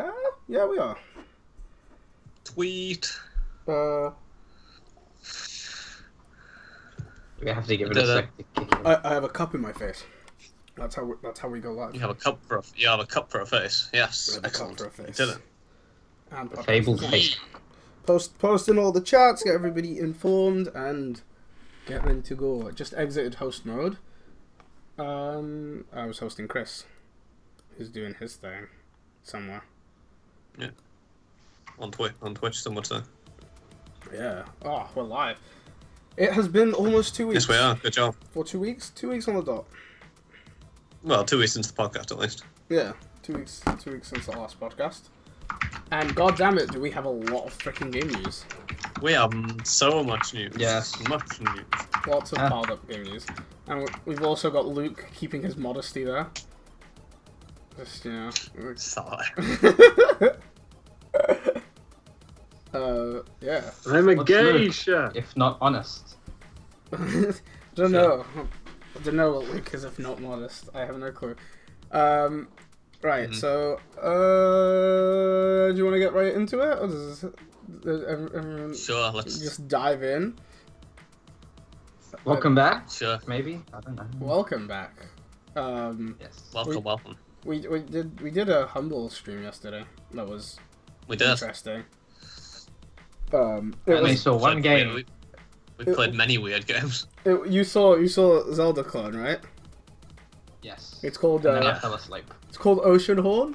Yeah, yeah, we are. Tweet. We have to give it a sec to kick in. I have a cup in my face. That's how we go live. You have a cup for a face. Yes, excellent. A cup for a face. You did it. And The Fable face. Post in all the chats, get everybody informed, and get ready to go. Just exited host mode. I was hosting Chris, who's doing his thing somewhere. Yeah. On Twitch, some would say. Yeah. Oh, we're live. It has been almost 2 weeks. Yes, we are. Good job. For 2 weeks? 2 weeks on the dot. Well, 2 weeks since the podcast, at least. Yeah, 2 weeks. 2 weeks since the last podcast. And god damn it, do we have a lot of freaking game news? We have so much news. Yes. Much news. Lots of piled up game news. And we've also got Luke keeping his modesty there. Just, you know. Sorry. Yeah. I'm a What's geisha. If not honest. I don't know. I don't know what Luke is if not modest. I have no clue. Right, so, do you want to get right into it? Or does everyone Sure, let's... just dive in? Welcome back. Sure. Maybe. I don't know. Welcome back. Yes. Welcome. We did a Humble stream yesterday. That was We did. interesting. I only saw one game. We played many weird games. You saw Zelda clone, right? Yes. It's called And then I fell asleep. it's called Ocean Horn.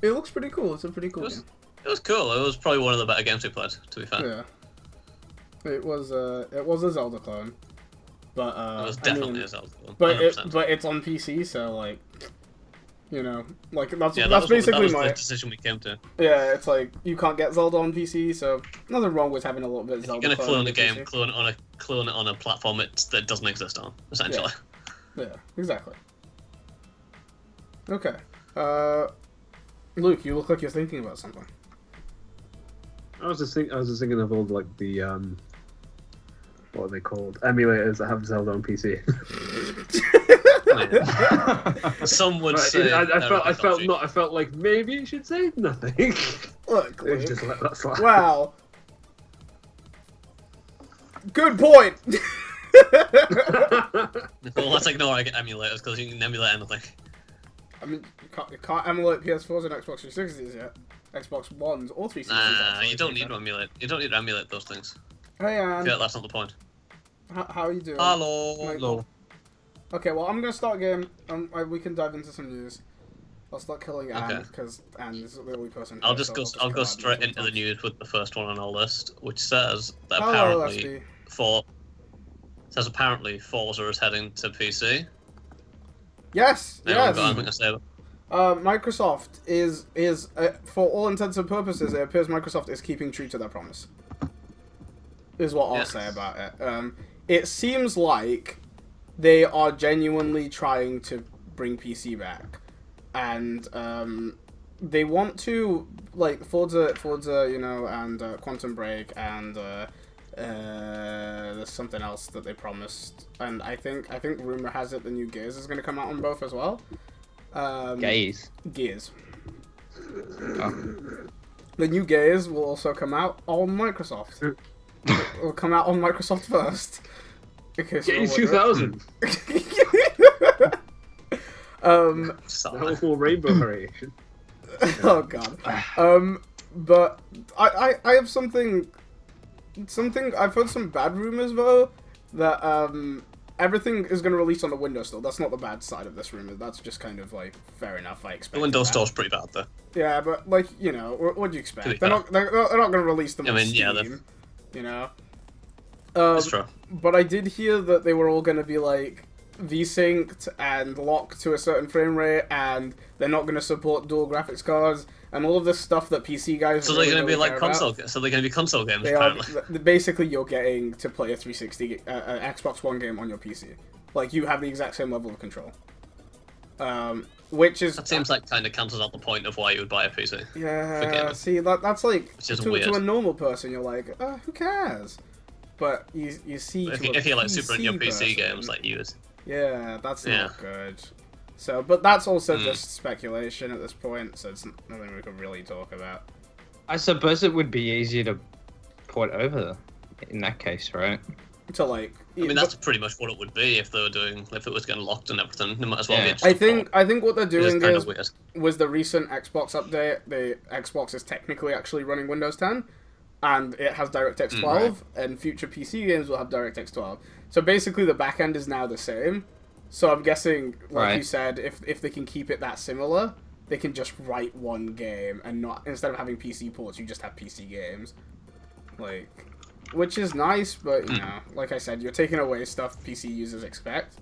It looks pretty cool. It's a pretty cool game. It was cool. It was probably one of the better games we played, to be fair. Yeah. It was a Zelda clone. But It was definitely a Zelda one. But 100%. it's on PC, so like, you know, like that's that basically was my the decision we came to. yeah. It's like you can't get Zelda on PC, so nothing wrong with having a little bit of If Zelda. you're gonna clone a game, PC. clone it on a platform that doesn't exist on, essentially. Yeah, exactly. Okay. Luke, you look like you're thinking about something. I was just thinking of all like the what are they called? Emulators that have Zelda on PC. Some would Right, say. I felt like maybe you should say nothing. Look, Maybe Luke. just let that slide. Wow. Good point. Well, let's ignore emulators because you can emulate anything. I mean, you can't emulate PS4s and Xbox 360s yet. Xbox Ones or 360s. Nah, actually, you don't to be need to fair. emulate. You don't need to emulate those things. Hey, Anne. Yeah, that's not the point. How are you doing? Hello. Hello. Okay, well, I'm gonna start game. We can dive into some news. I'll start killing Anne Okay. because Anne is the only person. I'll here, just so I'll kill go Anne straight into the sometimes. news with the first one on our list, which says that Hello, apparently Forza is heading to PC. Yes, Anyone yes. got anything to say about Microsoft is for all intents and purposes, it appears Microsoft is keeping true to their promise. Is what I'll Yes. say about it. It seems like they are genuinely trying to bring PC back, and they want to like Forza, you know, and Quantum Break, and there's something else that they promised, and I think rumor has it the new Gears is going to come out on both as well. Gaze. Gears. Oh. The new Gears will also come out on Microsoft. It will come out on Microsoft first. Because Gaze 2000. um. Sorry. The whole rainbow variation. Oh god. But I have something. I've heard some bad rumors though that everything is going to release on the Windows Store. That's not the bad side of this rumor. That's just kind of like fair enough. I expect The Windows Store's pretty bad though. Yeah, but like you know, what do you expect? To be They're not going to release them I on mean, Steam. yeah, You know. That's true. But I did hear that they were all going to be like V-synced and locked to a certain frame rate, and they're not going to support dual graphics cards and all of this stuff that PC guys. So really, they're going to be really like care about. console. So they're going to be console games They are apparently. basically you're getting to play a 360 Xbox One game on your PC. Like you have the exact same level of control. Which is That seems like kind of cancels out the point of why you would buy a PC. yeah. gaming. See that's like Which is to weird. a normal person you're like who cares? But you see If to a you're like super into your PC PC person, games, like you, yeah, that's Yeah. not good. So, but that's also just speculation at this point, so it's nothing we can really talk about. I suppose it would be easier to port over in that case, right? To like, I mean, that's pretty much what it would be if they were doing, if it was getting locked and everything. They might as well Yeah. be just I think what they're doing is weird. was the recent Xbox update. The Xbox is technically actually running Windows 10, and it has DirectX 12, and future PC games will have DirectX 12. So basically, the backend is now the same. So I'm guessing, like you said, if they can keep it that similar, they can just write one game and not, instead of having PC ports, you just have PC games. Like, which is nice, but, you know, like I said, you're taking away stuff PC users expect,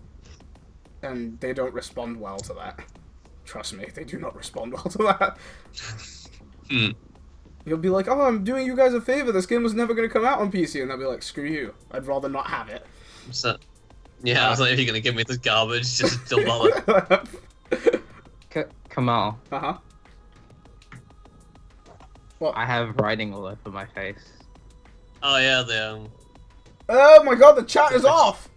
and they don't respond well to that. Trust me, they do not respond well to that. You'll be like, oh, I'm doing you guys a favor, this game was never going to come out on PC, and they'll be like, screw you, I'd rather not have it. So, yeah, I was like, if you're going to give me this garbage, just don't bother. Kamal. Uh-huh. What? I have writing all over my face. Oh, yeah, Oh my god, the chat is off!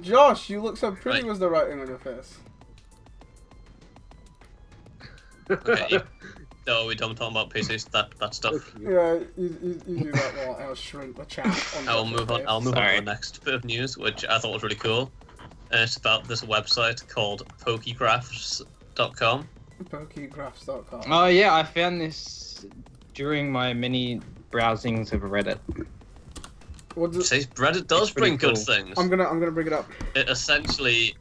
Josh, you look so pretty with the writing on your face. Okay, no, we don't talk about PCs, that stuff. Yeah, you do that while I'll shrink the chat. I'll move on to the next bit of news, which I thought was really cool. It's about this website called pokegraphs.com. Pokegraphs.com. Oh yeah, I found this during my many browsings of Reddit. What does... See, Reddit does bring good things. I'm gonna bring it up. It essentially,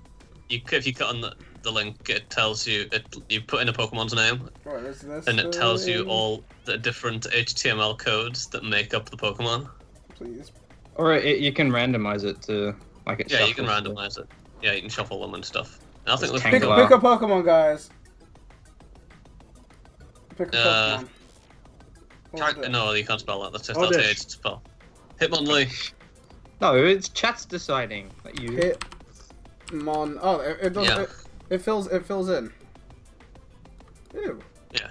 if you cut on the link, it tells you, you put in a Pokemon's name, Right, is this and it tells you all the different HTML codes that make up the Pokemon. Please. Or you can randomize it to like it. Yeah, you can randomize it. Yeah, you can shuffle them and stuff. And I think it looks Pick cool. a Pokemon, guys. Pick a Pokemon. No, you can't spell that. That's just that's age to spell. Hitmonlee. No, it's chat's deciding. Not you. Hitmon. Oh, it does. Yeah. It fills in. Ew. Yeah.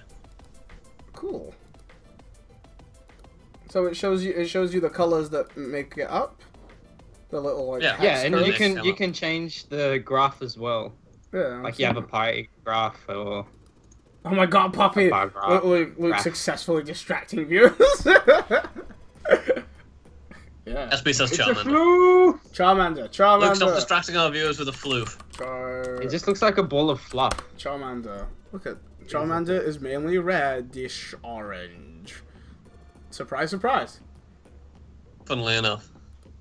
Cool. So it shows you the colors that make it up. The little like yeah, and codes. you can change the graph as well. Yeah. Like you have a pie graph or. Oh my god, Poppy! Luke successfully distracting viewers. Yeah. SB says It's a Charmander. flu! Charmander. Luke, stop distracting our viewers with a floof. It just looks like a ball of fluff. Charmander. Look at Charmander is mainly reddish orange. Surprise, surprise. Funnily enough.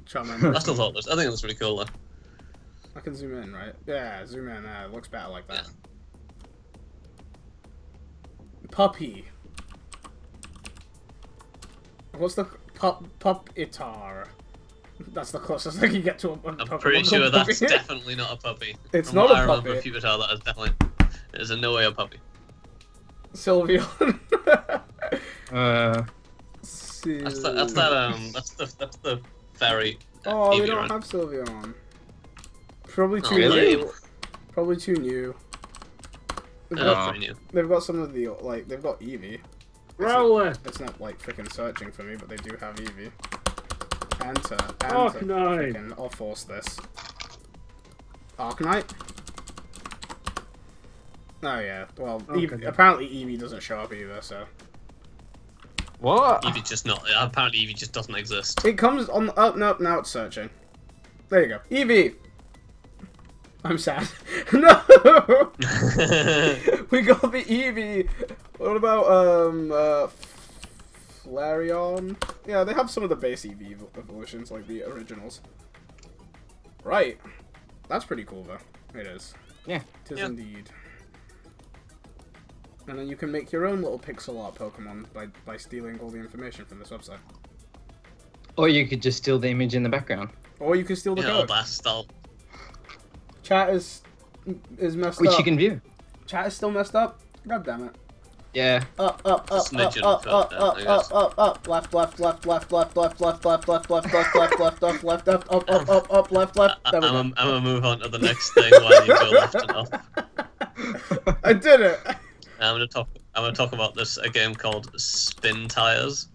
Charmander. I still thought this. I think it was really cool though. I can zoom in, right? Yeah, zoom in. It looks better like that. Yeah. Puppy. What's the Pup-itar? That's the closest I can get to a Pokemon. I'm pretty sure puppy. that's definitely not a puppy. It's From not what a I puppy. remember Pupitar, that is definitely. It is in no way a puppy. Sylveon. That's the fairy. Oh, we Eevee, don't right? have Sylveon. Probably too really? new. Probably too new. Pretty new. They've got some of the they've got Eevee. Rowlet! It's not like freaking searching for me, but they do have Eevee. Enter. Arcanine! Freaking, I'll force this. Arcanine? Oh yeah. Well, apparently Eevee doesn't show up either, so. What? Eevee just not. Apparently Eevee just doesn't exist. It comes on. Oh no! Now it's searching. There you go. Eevee. I'm sad. No. We got the Eevee. What about Flareon? Yeah, they have some of the base Eevee evolutions, like the originals. Right. That's pretty cool, though. It is. Yeah. It is indeed. And then you can make your own little pixel art Pokemon by stealing all the information from this website. Or you could just steal the image in the background. Or you can steal the code. Chat is messed up. Which you can view. Chat is still messed up? God damn it. Yeah. Up, left, left, left, left, left, left, left, left, left, left, left, left, left, left, left, up, left, left. I'm gonna move on to the next thing while you go left and up. I did it. I'm gonna talk about a game called Spin Tires,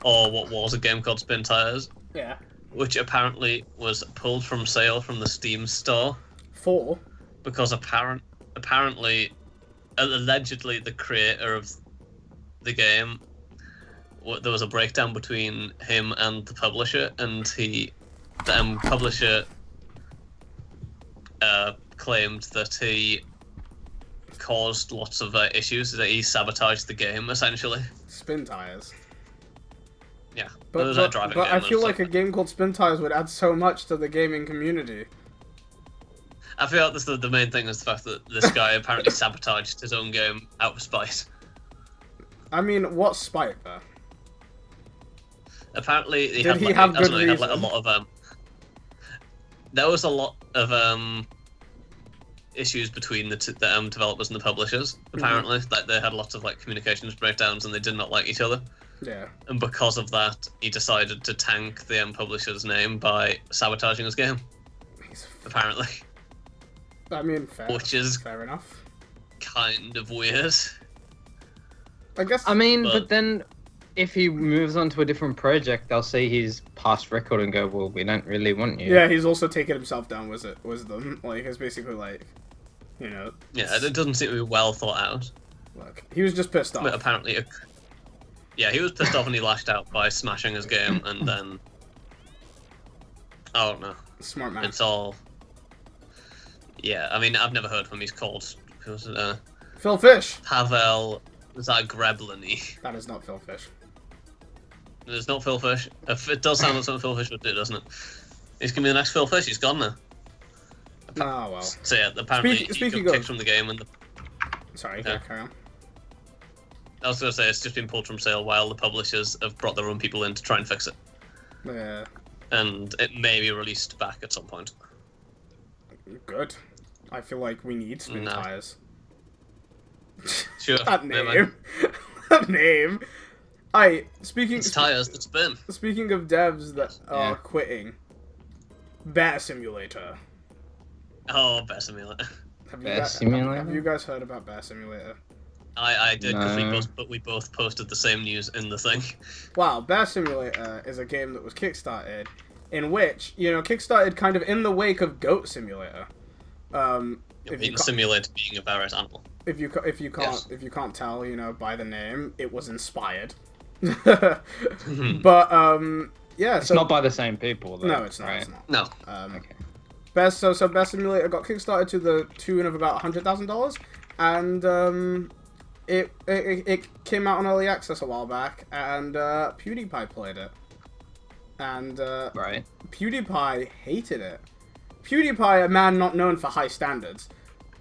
or what was a game called Spin Tires. Yeah. Which apparently was pulled from sale from the Steam store. because apparently, allegedly, the creator of the game, there was a breakdown between him and the publisher, and the publisher claimed that he caused lots of issues, that he sabotaged the game, essentially. Spin Tires. Yeah, But I feel like a game called Spin Tires would add so much to the gaming community. I feel like the main thing is the fact that this guy apparently sabotaged his own game out of spite. I mean, what spite, though? Apparently, he Did had, he like, have I good don't know, he had, like, a reason? lot of there was a lot of issues between the developers and the publishers. Apparently, like they had lots of like communications breakdowns, and they did not like each other. Yeah. And because of that, he decided to tank the publisher's name by sabotaging his game. Apparently, I mean, fair. which is fair enough. kind of weird. I guess. I mean, but then if he moves on to a different project, they'll see his past record and go, well, we don't really want you. Yeah, he's also taken himself down with them. Like, it's basically like, you know. Yeah, it doesn't seem to be well thought out. Look, he was just pissed off. But apparently, yeah, he was pissed off and he lashed out by smashing his game, and then I don't know. Smart man. It's all. Yeah, I mean, I've never heard of him. He's called Phil Fish. Pavel Zagreblany. That is not Phil Fish. It's not Phil Fish. It does sound like something Phil Fish would do, doesn't it? He's gonna be the next Phil Fish. He's gone now. Oh well. So yeah, apparently he Speaking got of- kicked from the game, and Sorry, Yeah. carry on. I was gonna say it's just been pulled from sale while the publishers have brought their own people in to try and fix it, Yeah, and it may be released back at some point. good. I feel like we need Spin No. Tires. Sure. That yeah, man. name. That name. Speaking It's tires that spin. speaking of devs that are Yeah. quitting, Bear Simulator. Oh, Bear Simulator. Bear Simulator? Have you guys heard about Bear Simulator? I did because No. we both posted the same news in the thing. Wow, Bear Simulator is a game that was kickstarted, in which, you know, kickstarted kind of in the wake of Goat Simulator. If you Simulate being a barrett animal. if you Yes. can't tell, you know, by the name, it was inspired. Hmm. But yeah, It's so not by the same people, though. no, it's not. Right? It's not. No. Okay. Bear Simulator got kickstarted to the tune of about $100,000, and it came out on early access a while back, and PewDiePie played it, and Right. PewDiePie hated it. PewDiePie, a man not known for high standards,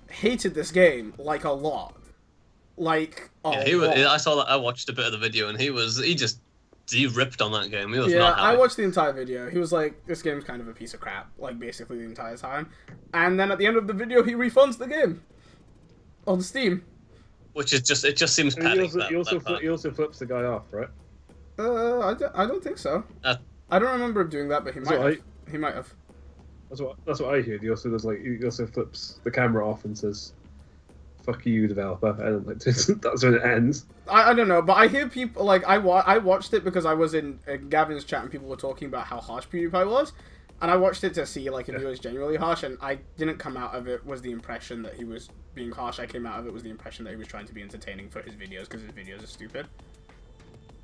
hated this game like a lot. Like Yeah, I saw that. I watched a bit of the video, and he ripped on that game. He was Yeah, not happy. I watched the entire video. He was like, this game's kind of a piece of crap, like, basically the entire time. And then at the end of the video, he refunds the game. On Steam. Which is just, it just seems And petty. he also flips the guy off, right? I don't think so. Uh, I don't remember him doing that, but he might have. He might have. That's what I heard. He also flips the camera off and says, "Fuck you, developer," and like, that's when it ends. I don't know, but I hear people, like, I watched it because I was in Gavin's chat and people were talking about how harsh PewDiePie was. And I watched it to see, like, if he was genuinely harsh, and I didn't come out of it was the impression that he was being harsh. I came out of it was the impression that he was trying to be entertaining for his videos, because his videos are stupid.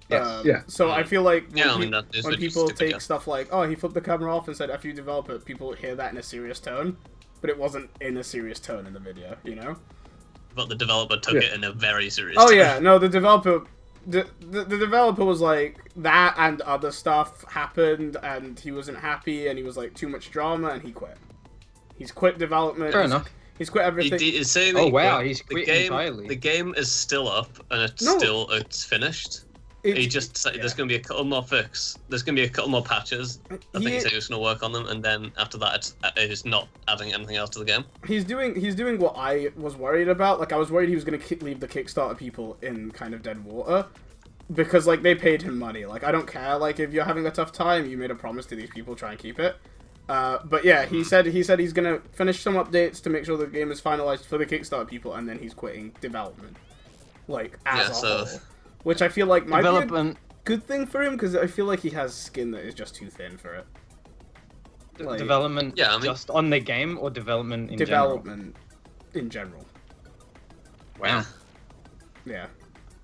Yes. Yeah. So I feel like Yeah, I when, mean, that is when really people stupid, take yeah. stuff like, oh, he flipped the camera off and said, F you developer, people hear that in a serious tone, but it wasn't in a serious tone in the video, you know? But the developer took it in a very serious Oh tone. yeah, no, the developer was like, that and other stuff happened, and he wasn't happy, and he was like, too much drama, and he quit. He's quit development. Fair enough. He's quit everything. He's saying that Oh he wow, quit. he's the quit game. entirely. The game is still up, and it's finished. He just said there's going to be a couple more fix. There's going to be a couple more patches. I think he said he was going to work on them, and then after that, it's not adding anything else to the game. He's doing what I was worried about. Like, I was worried he was going to leave the Kickstarter people in kind of dead water. Because, like, they paid him money. Like, I don't care. Like, if you're having a tough time, you made a promise to these people, try and keep it. But yeah, he said he's going to finish some updates to make sure the game is finalized for the Kickstarter people, and then he's quitting development. Like, as a whole. Which I feel like might be a good thing for him, because I feel like he has skin that is just too thin for it. Like, Development Yeah, I mean- just on the game or development in development. in general. Wow. Yeah.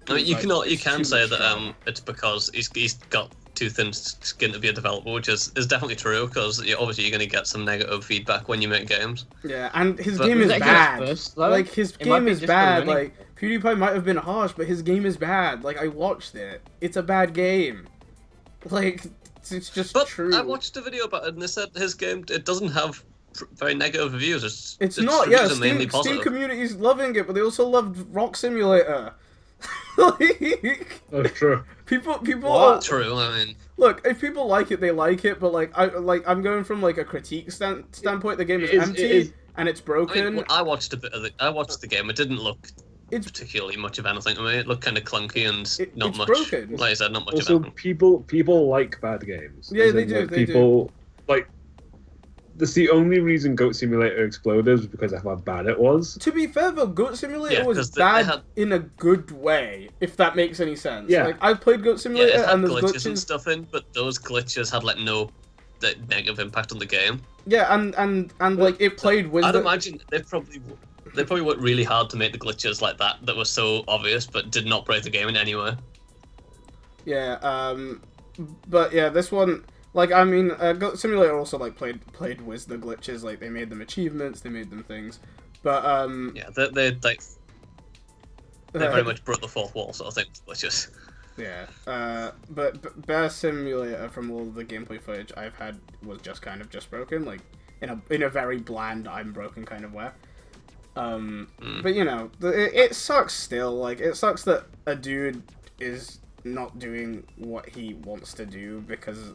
I mean, you It's can too say much that drama. it's because he's got too thin skin to be a developer, which is definitely true, because obviously you're going to get some negative feedback when you make games. Yeah, and his But game Was is that his bad. first, though? Like, his It might game be is just a bad. learning- Like, PewDiePie might have been harsh, but his game is bad. Like, I watched it. It's a bad game. Like, it's just But true. I watched a video about it, and they said his game, it doesn't have very negative reviews. It's its not, yeah, reviews are mainly Steam positive. community's loving it, but they also loved Rock Simulator. Like, That's true. people What? True, I mean, look, if people like it, they like it, but I'm going from like a critique standpoint. The game is empty and it's I broken. mean, I watched the game. It didn't look It's particularly much of anything to me. It looked kind of clunky and not it's much. broken. Like I said, not much Also, of anything. people like bad games. Yeah, As they in, do, like, they do. people like. That's the only reason Goat Simulator exploded was because of how bad it was. To be fair though, Goat Simulator Yeah, was 'cause bad they had- in a good way, if that makes any sense. Yeah. Like, I've played Goat Yeah, Simulator it had and there's glitches and glitches. stuff in, but those glitches had like no negative impact on the game. Yeah, and like it played with I'd the... imagine they probably worked really hard to make the glitches like that were so obvious, but did not break the game in any way. Yeah, but yeah, this one, like, I mean, Goat Simulator also, like, played with the glitches, like, they made them achievements, they made them things, but, Yeah, they very much broke the fourth wall sort of thing with glitches. yeah, but Bear Simulator, from all the gameplay footage I've had, was just broken, like, in a very bland, I'm broken kind of way. But, you know, it sucks still, like, it sucks that a dude is not doing what he wants to do because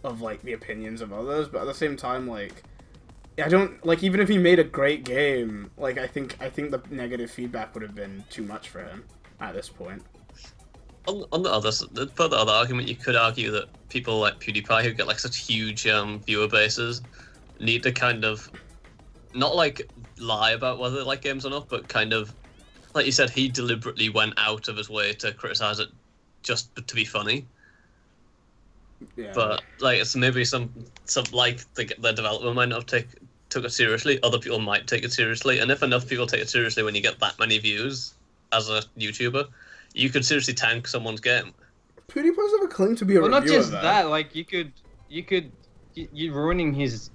of, like, the opinions of others, but at the same time, like, I don't, like, even if he made a great game, like, I think the negative feedback would have been too much for him at this point. On the other, for the other argument, you could argue that people like PewDiePie, who get like such huge viewer bases, need to kind of not like lie about whether they like games or not, but kind of, like you said, he deliberately went out of his way to criticize it just to be funny. Yeah. But like, it's maybe some like the developer might not have took it seriously. Other people might take it seriously, and if enough people take it seriously, when you get that many views as a YouTuber, you could seriously tank someone's game. PewDiePie's never claimed to be a Well, reviewer, not just though. that. Like, you're ruining his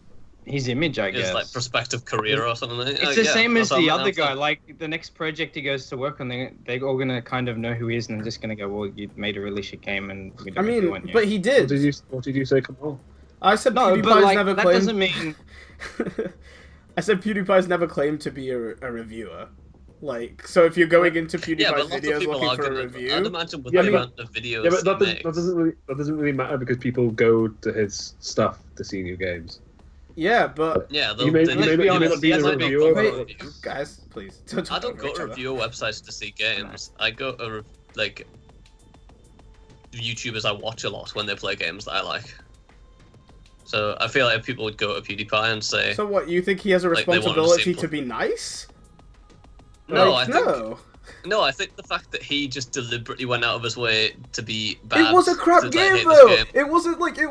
image, I guess. It's like prospective career or something. It's the same as the other guy. Like, Like, the next project he goes to work on, they're all gonna kind of know who he is, and they're just gonna go, "Well, you made a really shit game, and we I don't mean, want you." but he did. What did you say, Kamal? I said no, PewDiePie's but like never that claimed... doesn't mean. I said PewDiePie's never claimed to be a reviewer. Like, so if you're going into yeah, but PewDiePie's lots of videos people looking are for a gonna. review... I'd imagine with Yeah, the but- amount of videos Yeah, but he makes. that doesn't really matter because people go to his stuff to see new games. Yeah, but... Yeah, You may they not be be honest, a there might be reviewer, good Wait, reviews. guys, please. I don't go each to other. reviewer websites to see games. I go to like YouTubers I watch a lot when they play games that I like. So I feel like if people would go to PewDiePie and say, So what, you think he has a Like, they wanted to responsibility see to be nice? no, Like, I think the fact that he just deliberately went out of his way to be bad. It was a crap to, like, game, hate this though! game. It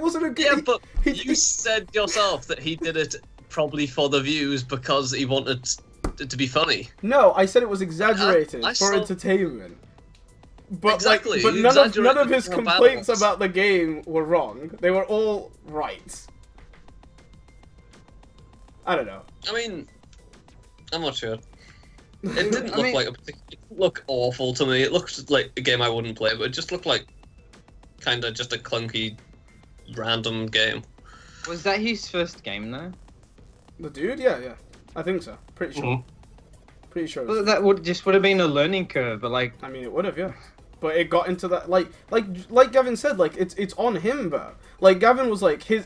wasn't a good... Yeah, but he- you said yourself that he did it probably for the views because he wanted it to be funny. No, I said it was exaggerated I for saw- entertainment. But Exactly, like, but you none of exaggerated his how bad it complaints was. about the game were wrong. They were all right. I don't know. I mean, I'm not sure. It didn't I look mean- like it didn't look awful to me. It looked like a game I wouldn't play, but it just looked like kind of just a clunky, random game. Was that his first game though? The dude, yeah, I think so. Pretty sure. Mhm. Pretty sure. Well, that would have been a learning curve, but like, I mean, it would have, yeah. But it got into that, like Gavin said, like it's on him, bro. Like Gavin was like his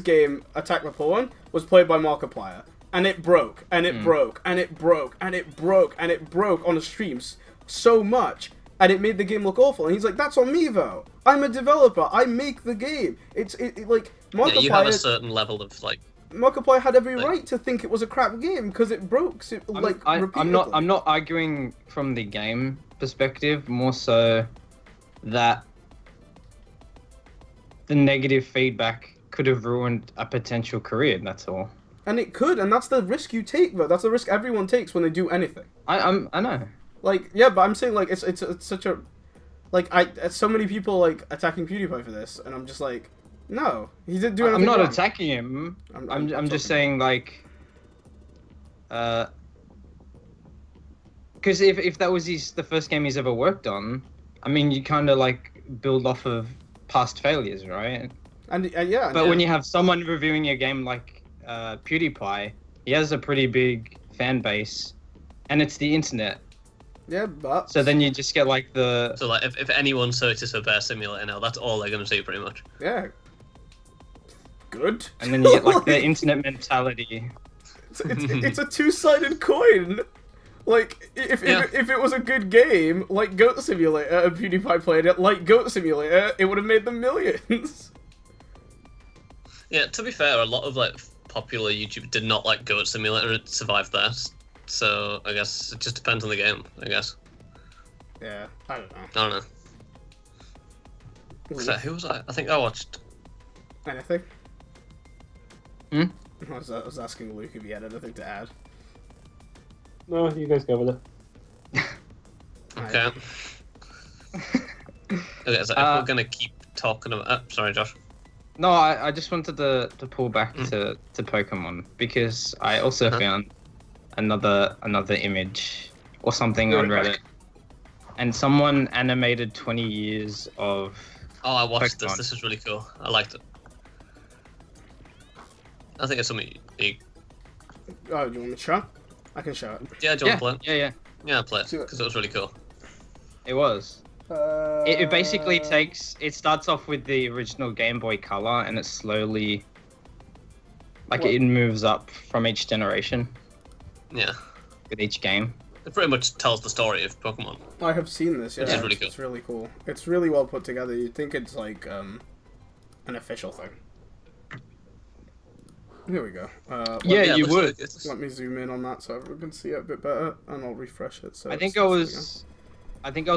game Attack the Pawn was played by Markiplier, and it broke, and it broke, and it broke, and it broke, and it broke on the streams so much, and it made the game look awful. And he's like, that's on me though. I'm a developer. I make the game. It's like Markiplier. Yeah, you have a certain level of like. Markiplier had every Like- right to think it was a crap game because it broke. Repeatedly. I'm not arguing from the game perspective, more so that the negative feedback could have ruined a potential career. That's all. And it could, and that's the risk you take, though. That's the risk everyone takes when they do anything. I know. Like, yeah, but I'm saying, like, it's such a... Like, so many people, like, attacking PewDiePie for this, and I'm just like, no, he didn't do anything I'm not wrong. attacking him. I'm just saying, like... Because if that was the first game he's ever worked on, I mean, you kind of, like, build off of past failures, right? And yeah. But when you have someone reviewing your game like PewDiePie, he has a pretty big fan base, and it's the internet. Yeah, but... So then you just get, like, the... So, like, if anyone searches for Bear Simulator now, that's all they're going to see, pretty much. Yeah. Good. And then you get, like, the internet mentality. It's a two-sided coin. Like, if it was a good game, like Goat Simulator, and PewDiePie played it, like Goat Simulator, it would have made them millions. Yeah, to be fair, a lot of, like, popular YouTubers did not like Goat Simulator and survived that. So, I guess it just depends on the game, I guess. Yeah, I don't know. I don't know. So, who was I? I think I watched... Anything? Hmm? I was asking Luke if he had anything to add. No, you guys go with it. Okay. Okay, so if we're going to keep talking about... sorry, Josh. No, I just wanted to pull back to Pokemon, because I also found another image or something on Reddit, and someone animated 20 years of Oh, I watched Pokemon. this is really cool. I liked it. I think it's something you... Oh, do you want me to show? I can show it. Yeah, do you want to play it? Yeah. Yeah, play it, because it was really cool. It was. It basically takes... It starts off with the original Game Boy Color, and it slowly... Like, it moves up from each generation Yeah. with each game. It pretty much tells the story of Pokemon. I have seen this, yeah. Which is really cool. It's really cool. It's really well put together. You'd think it's like an official thing. Here we go. Yeah, you it looks would. really good. Let me zoom in on that so everyone can see it a bit better, and I'll refresh it. So I think I was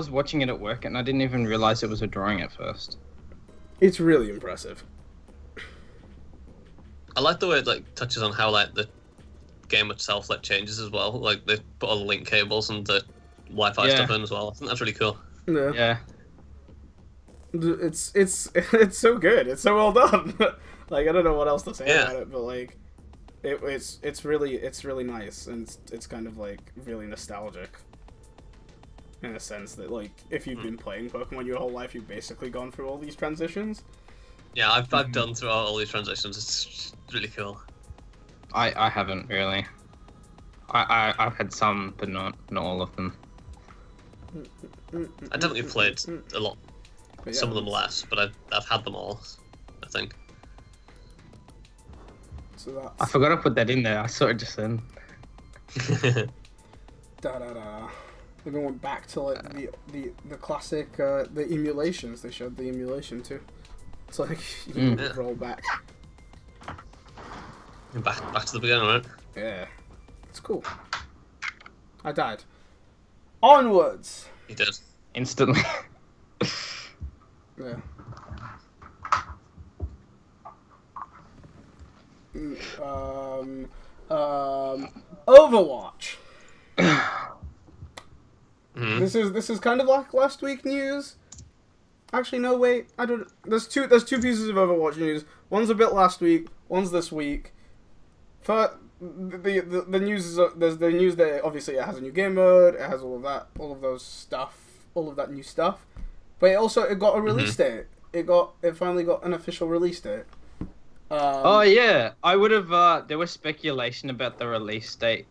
watching it at work, and I didn't even realize it was a drawing at first. It's really impressive. I like the way it, like, touches on how, like, the game itself, like, changes as well. Like, they put all the link cables and the Wi-Fi stuff in as well. I think that's really cool. Yeah. Yeah. It's so good. It's so well done. Like, I don't know what else to say Yeah. about it, but like, it's really nice, and it's kind of like really nostalgic. In a sense that, like, if you've been playing Pokemon your whole life, you've basically gone through all these transitions. Yeah, I've done through all these transitions. It's really cool. I haven't really. I've had some, but not all of them. I definitely played a lot. But Some yeah, of them less, but I've had them all, I think. So that's I forgot to put that in there. I saw it just then. da. They went back to like the classic the emulations. They showed the emulation too. It's like you can roll back. Back to the beginning, right? Yeah, it's cool. I died. Onwards. You did. Instantly. Yeah. Overwatch. This is kind of like last week news. Actually, no, wait. I don't. There's two pieces of Overwatch news. One's a bit last week. One's this week. For the news is there's the news that obviously it has a new game mode. It has all of that new stuff. But it got a release date. It finally got an official release date. Oh yeah, I would have. There was speculation about the release date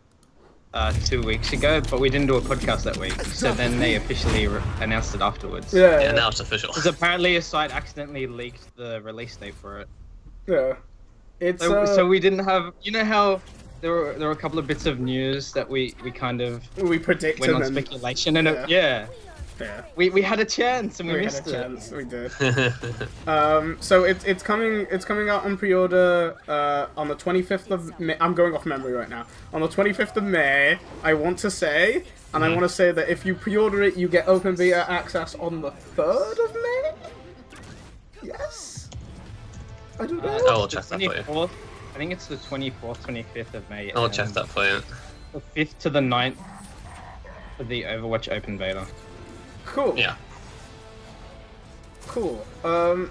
2 weeks ago, but we didn't do a podcast that week. So then they officially announced it afterwards. Yeah, now it's official. Because apparently a site accidentally leaked the release date for it. Yeah. It's So we didn't have. You know how there were a couple of bits of news that we kind of we predicted went on speculation and yeah. We had a chance and we missed had a it. chance. We did. So it's coming out on pre-order on the 25th of May. I'm going off memory right now. On the 25th of May, I want to say, and I want to say that if you pre-order it, you get open beta access on the 3rd of May. Yes. I don't know. I'll check that for you. 24th. I think it's the 24th, 25th of May. I'll check that for you. The 5th to the 9th for the Overwatch open beta. Cool. Yeah. Cool. I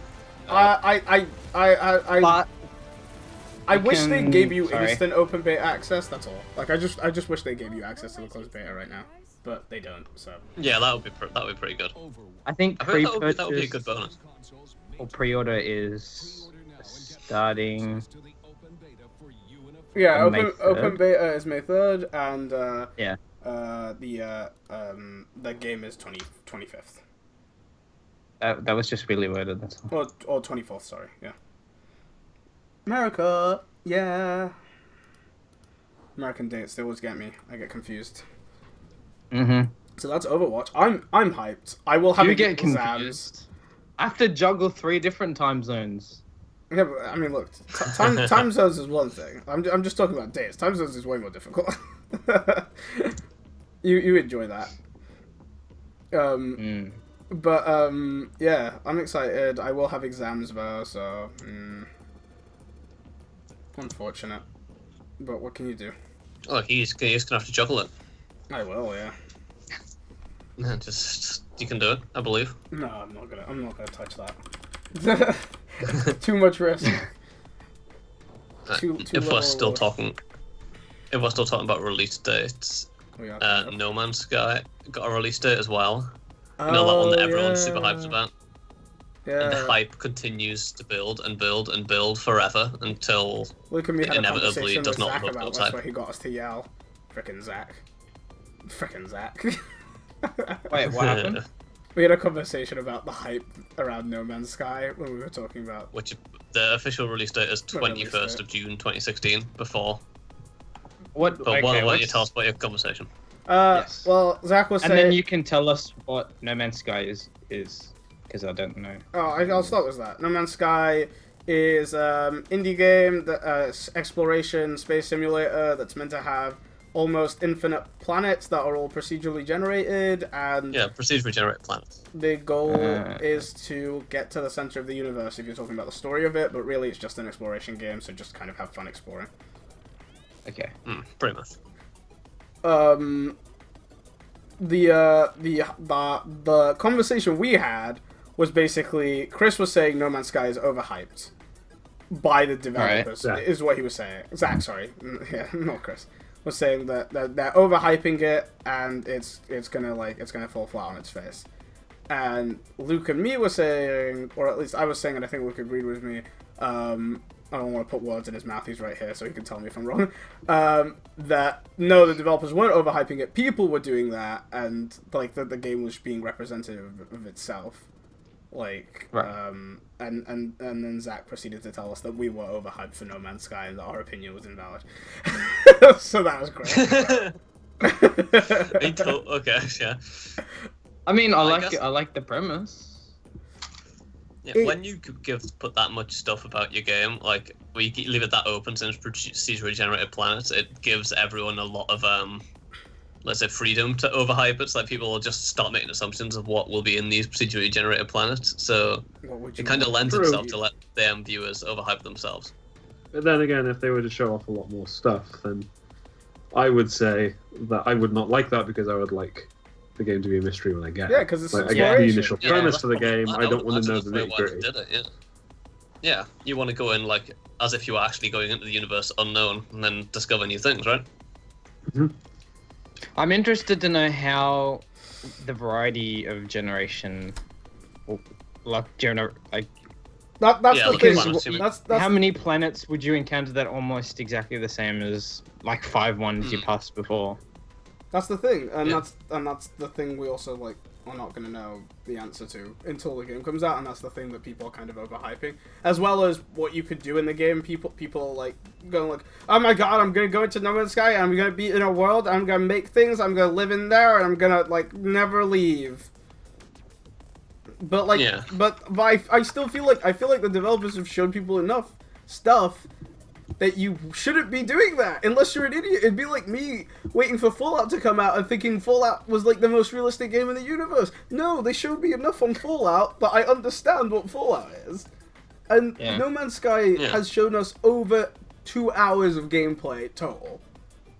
wish they gave you instant open beta access. That's all. Like I just wish they gave you access to the closed beta right now, but they don't. So Yeah, that would be pretty good. I think I think that pre-purchase would be a good bonus. or pre-order is starting. yeah, On May open 3rd? beta is May 3rd, and Yeah. the game is 25th That was just really worded. That's all. or 24th. Sorry. Yeah. America. Yeah. American dates, they always get me. I get confused. So that's Overwatch. I'm hyped. I will have You get exams. confused. I have to juggle 3 different time zones. Yeah, but I mean, look, time zones is one thing. I'm just talking about dates. Time zones is way more difficult. you enjoy that. But yeah, I'm excited. I will have exams though, so unfortunate. But what can you do? Oh, he's gonna have to juggle it. I will, yeah. Just you can do it, I believe. No, I'm not gonna touch that. Too much risk. If we're still talking about release dates, No Man's Sky got a release date as well. You know, that one that everyone's super hyped about. Yeah. And the hype continues to build and build and build forever until Look at me it had a inevitably conversation does with not Zach live about up to that's hype. where he got us to yell. Frickin' Zach. Wait, what happened? We had a conversation about the hype around No Man's Sky when we were talking about... Which the official release date is Release 21st date. of June 2016. Before, What? but Okay, why don't you what's- tell us about your conversation? Yes. Well, Zach was And saying... then you can tell us what No Man's Sky is, because I don't know. Oh, I'll start with that. No Man's Sky is indie game, that exploration space simulator that's meant to have almost infinite planets that are all procedurally generated, and Yeah, procedurally generated planets. the goal is to get to the center of the universe if you're talking about the story of it, but really it's just an exploration game, so just kind of have fun exploring. Okay. Pretty much. The conversation we had was basically Chris was saying No Man's Sky is overhyped by the developers. Right. Is what he was saying. Zach, sorry, yeah, not Chris, was saying that they're overhyping it and it's gonna fall flat on its face. And Luke and me were saying, or at least I was saying, and I think Luke agreed with me. I don't want to put words in his mouth, he's right here, so he can tell me if I'm wrong. That no, the developers weren't overhyping it, people were doing that, and like the game was being representative of itself. Like, Right. and then Zach proceeded to tell us that we were overhyped for No Man's Sky and that our opinion was invalid. So that was great. Okay, yeah. I mean, I guess- like the premise. Yeah, when you put that much stuff about your game, like, where you leave it that open since procedurally generated planets, it gives everyone a lot of, let's say, freedom to overhype it, so that people will just start making assumptions of what will be in these procedurally generated planets, so it kind of lends True. itself to let them viewers overhype themselves. But then again, if they were to show off a lot more stuff, then I would say that I would not like that because I would like the game to be a mystery when I get it. Yeah, because it's Like, I get the exploration. initial Yeah, premise that's for the game. probably- I don't want to know that's the probably nitty why they gritty. did it, yeah. Yeah, you want to go in, like, as if you were actually going into the universe unknown, and then discover new things, right? I'm interested to know how the variety of generation, like That's Yeah, the like thing. planets, you mean. That's how many planets would you encounter that are almost exactly the same as like 5 ones you passed before? That's the thing, and Yeah. that's the thing we also like are not going to know the answer to until the game comes out, and that's the thing that people are kind of overhyping, as well as what you could do in the game. People are like going like, oh my god, I'm gonna go into No Man's Sky, and I'm gonna be in a world, I'm gonna make things, I'm gonna live in there, and I'm gonna like never leave. But like, Yeah. but I still feel like the developers have shown people enough stuff that you shouldn't be doing that unless you're an idiot. It'd be like me waiting for Fallout to come out and thinking Fallout was like the most realistic game in the universe. No, they showed me enough on Fallout that I understand what Fallout is. And Yeah. No Man's Sky has shown us over 2 hours of gameplay total.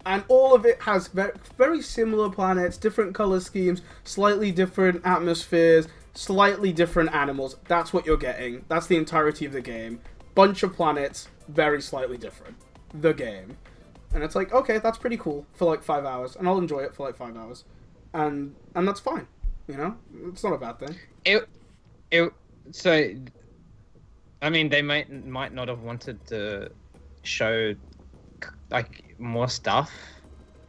And all of it has very similar planets, different color schemes, slightly different atmospheres, slightly different animals. That's what you're getting. That's the entirety of the game. Bunch of planets, very slightly different. The game. And it's like, okay, that's pretty cool for like 5 hours, and I'll enjoy it for like 5 hours. And that's fine. You know? It's not a bad thing. So, I mean, they might not have wanted to show like more stuff.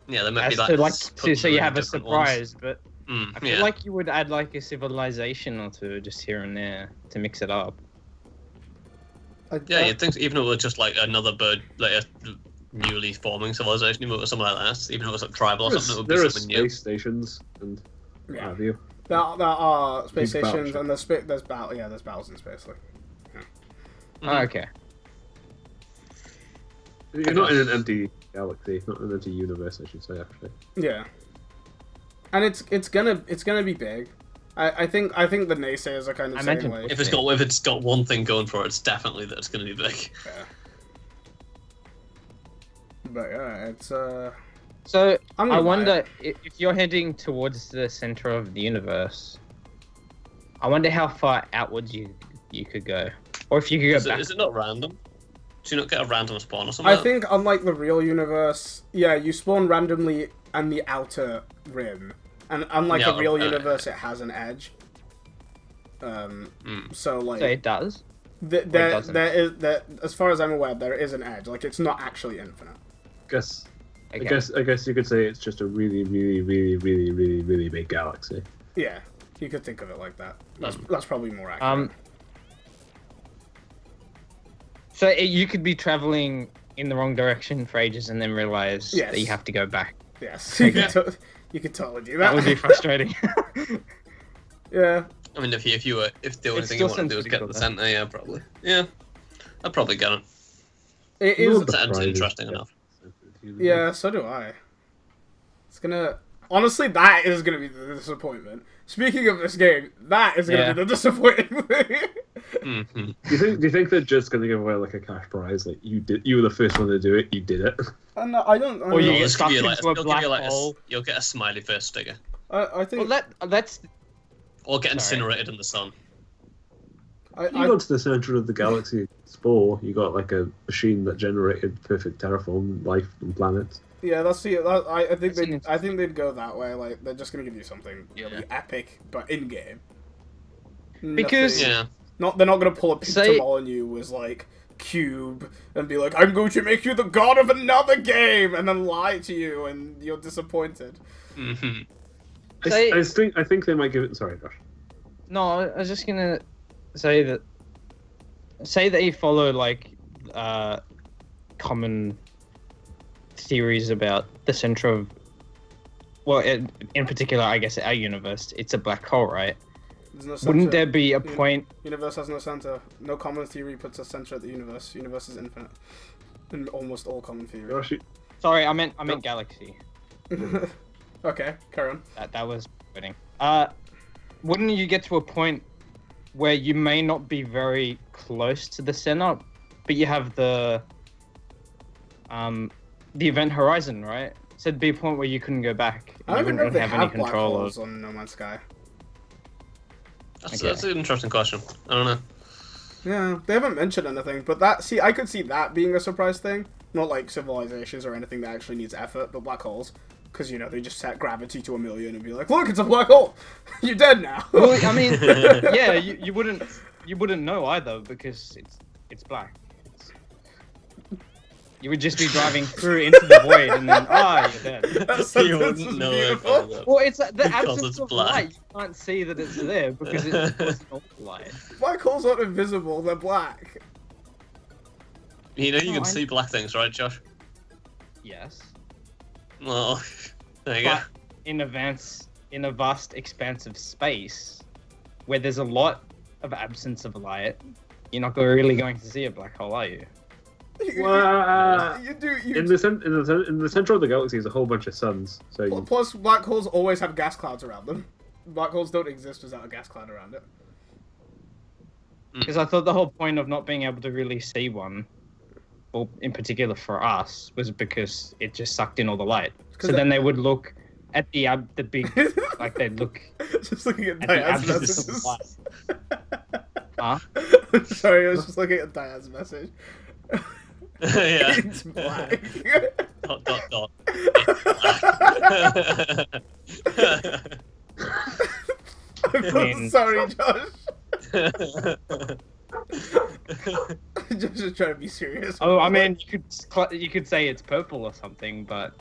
Yeah, there might be so you have a surprise, but I feel yeah. like you would add like a civilization or two just here and there to mix it up. Yeah, you'd think even if it was just like another bird, like a newly forming civilization, or something like that, even if it was like tribal or something, it would be something new. There are space stations and what have you. There are space Big stations, battleship. and there's battles in space. Like, Oh, okay. You're not in an empty galaxy, not an empty universe, I should say, actually. yeah, and it's gonna be big. I think the naysayers are kind of saying like, If it's got one thing going for it, it's definitely that it's going to be big. yeah. But yeah, it's So I'm I gonna buy wonder if you're heading towards the center of the universe. I wonder how far outwards you could go, or if you could go back. Is it not random? Do you not get a random spawn or something? I think unlike the real universe, yeah, you spawn randomly on the outer rim, and unlike the real universe, it has an edge. So like, So it does. there is as far as I'm aware, there is an edge. Like, it's not actually infinite. I guess you could say it's just a really, really, really, really, really, really big galaxy. Yeah, you could think of it like that. That's probably more accurate. So you could be traveling in the wrong direction for ages and then realize that you have to go back. Yes, you could totally do that. That would be frustrating. Yeah. I mean, if the only thing you want to do is get to the center, yeah, probably. Yeah, I'd probably get it. It is. Sounds interesting enough. Yeah, so do I. It's gonna... Honestly, that is gonna be the disappointment. Speaking of this game, that is gonna be the disappointing thing. Mm-hmm. Do you think they're just gonna give away like a cash prize? Like you were the first one to do it, you did it. No, I don't. Or you know. get stuck into a black hole. You'll get a smiley face sticker. I think. Well, let's. Or get incinerated in the sun. You got to the center of the galaxy Spore. You got like a machine that generated perfect terraform life and planets. Yeah, I think they'd go that way. Like, they're just gonna give you something really epic, but in game. Because they're not gonna pull a pizza ball on you as like Cube and be like, I'm going to make you the god of another game, and then lie to you, and you're disappointed. Mm-hmm. I think they might give it. Sorry, Josh. No, I was just gonna say that. Say that you follow like common theories about the center of. Well, in particular, I guess our universe, it's a black hole, right? There's no center. Wouldn't there be a point? Universe has no center. No common theory puts a center at the universe. Universe is infinite. In almost all common theory. Sorry, I meant galaxy. Okay, carry on. That was winning. Wouldn't you get to a point where you may not be very close to the center, but you have the event horizon, right? So it'd be a point where you couldn't go back. I don't even know if they have any black control holes on No Man's Sky. That's an interesting question. I don't know. Yeah, they haven't mentioned anything, but I could see that being a surprise thing. Not like civilizations or anything that actually needs effort, but black holes. Because, you know, they just set gravity to 1,000,000 and be like, look, it's a black hole! You're dead now! Well, I mean, yeah, you wouldn't know either, because it's black. You would just be driving through into the void, and then, you're dead. You wouldn't know it. Well, it's the absence of light. You can't see that it's there, because it's not light. Black holes aren't invisible, they're black. You know you can see black things, right, Josh? Yes. Well, there you go. In a vast expanse of space, where there's a lot of absence of light, you're not really going to see a black hole, are you? You do. In the center of the galaxy is a whole bunch of suns. So plus, black holes always have gas clouds around them. Black holes don't exist without a gas cloud around it. Because I thought the whole point of not being able to really see one well, in particular for us, was because it just sucked in all the light. So that- then they would look at the big, like they'd look Just looking at at the Diane's absence of messages. light. Huh? Sorry, I was just looking at Diane's message. Yeah. It's black. Dot. I'm sorry, Josh. Josh is trying to be serious. Oh, I mean, you could say it's purple or something, but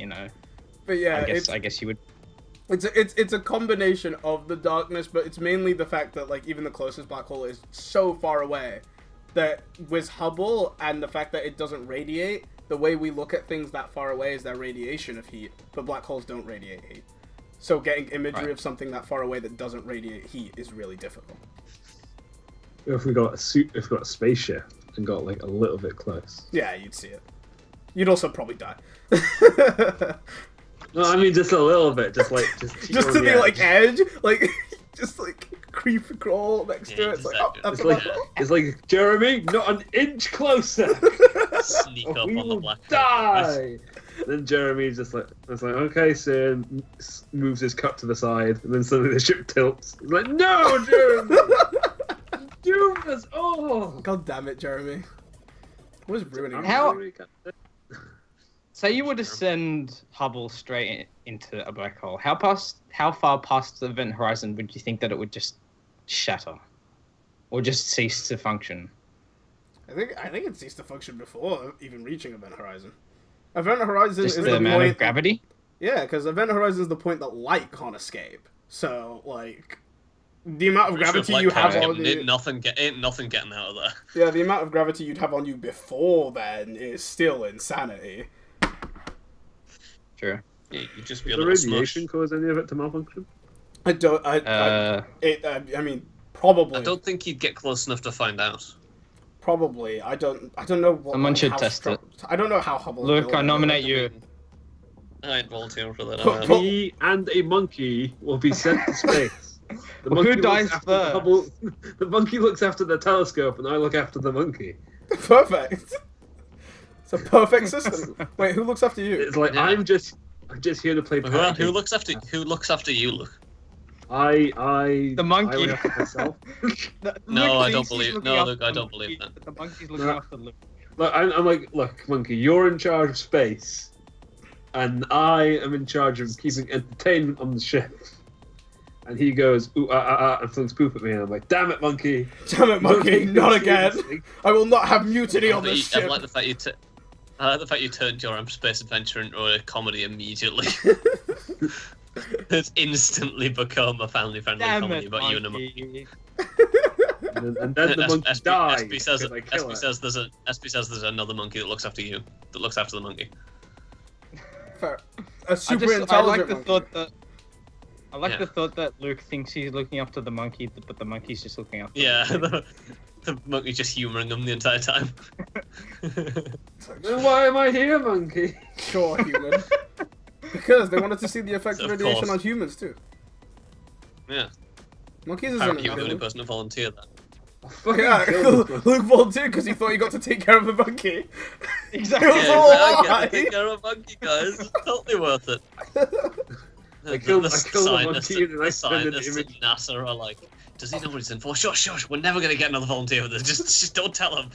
But yeah, I guess you would. It's a combination of the darkness, but it's mainly the fact that like even the closest black hole is so far away that with Hubble and the fact that it doesn't radiate, the way we look at things that far away is their radiation of heat, but black holes don't radiate heat. So getting imagery of something that far away that doesn't radiate heat is really difficult. If we got a spaceship and got like a little bit close. Yeah, you'd see it. You'd also probably die. No, I mean just a little bit, just just to the like edge, like just like creep crawl next to it. It's like, oh, that's it's like Jeremy, not an inch closer. Sneak up We on the will black hole. die. Then Jeremy's just like, it's like, okay, so moves his cup to the side, and then suddenly the ship tilts. He's like, no, Jeremy, do this. Oh, God damn it, Jeremy! What is ruining? How- Say you were to send Hubble straight into a black hole. How far past the event horizon would you think that it would just shatter, or just cease to function? I think it ceased to function before even reaching event horizon. Event horizon Just is the the amount point. of gravity. Yeah, because event horizon is the point that light can't escape. So like, the amount of gravity you have on you. Ain't nothing getting out of there. Yeah, the amount of gravity you'd have on you before then is still insanity. True. Yeah, you'd just be a Does the little radiation smush. cause any of it to malfunction? I don't. I mean, probably. I don't think you'd get close enough to find out. Probably. I don't know what. Someone should test it. I don't know how Hubble. Luke, I nominate you. I'd volunteer for that. Me and a monkey will be sent to space. The Well, who monkey dies looks after the first? Hubble- The monkey looks after the telescope, and I look after the monkey. Perfect. It's a perfect system. Wait, who looks after you? It's like Yeah. I'm just here to play. Who looks after you, Luke? The monkey. I look after myself. No, I don't thinks he's believe- looking no, after Luke, I the don't believe monkey, that. but the monkey's looking No. after Luke. Look, I'm like, look, monkey, you're in charge of space, and I am in charge of keeping entertainment on the ship. And he goes, ooh, and flings poop at me, and I'm like, damn it, monkey. Damn it, monkey! Not again! Seriously. I will not have mutiny on I this ship. like the fact you turned your space adventure into a comedy immediately. It's instantly become a family-friendly Damn comedy it, about you and a monkey. monkey. And then the monkey dies. SB says, because I kill SB it. says there's another monkey that looks after you, that looks after the monkey. Fair. A super I intelligent like the monkey. thought that. I like Yeah. the thought that Luke thinks he's looking after the monkey, but the monkey's just looking after. Yeah, the monkey's just humouring him the entire time. Then why am I here, monkey? Sure, human. Because they wanted to see the effect So, of of radiation course. on humans too. Yeah, Monkeys isn't apparently you were the only enough. person to volunteer that. I'll fucking Yeah, kill this Luke volunteered because he thought he got to take care of the monkey. Exactly. It was Yeah, all I a get lie. to take care of a monkey, guys. It's totally worth it. I killed the scientists monkey and then I the sent an scientists image. at NASA are like, does he know what he's in for? Shush, we're never going to get another volunteer for this. Just don't tell him.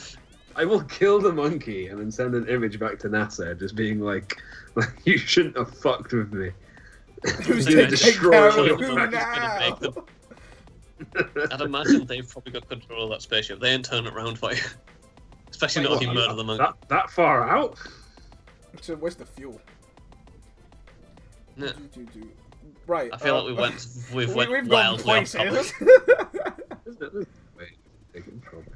I will kill the monkey and then send an image back to NASA, just being like you shouldn't have fucked with me. Who's So taking destroy care all of the who monkeys now? make them- I'd imagine they've probably got control of that spaceship. They ain't turn it around for you. Especially not if you murder the monkey. That far out? It's a waste of fuel. Yeah. Right. I feel like we've went we've gone wildly off places. topic. Wait, taking trouble.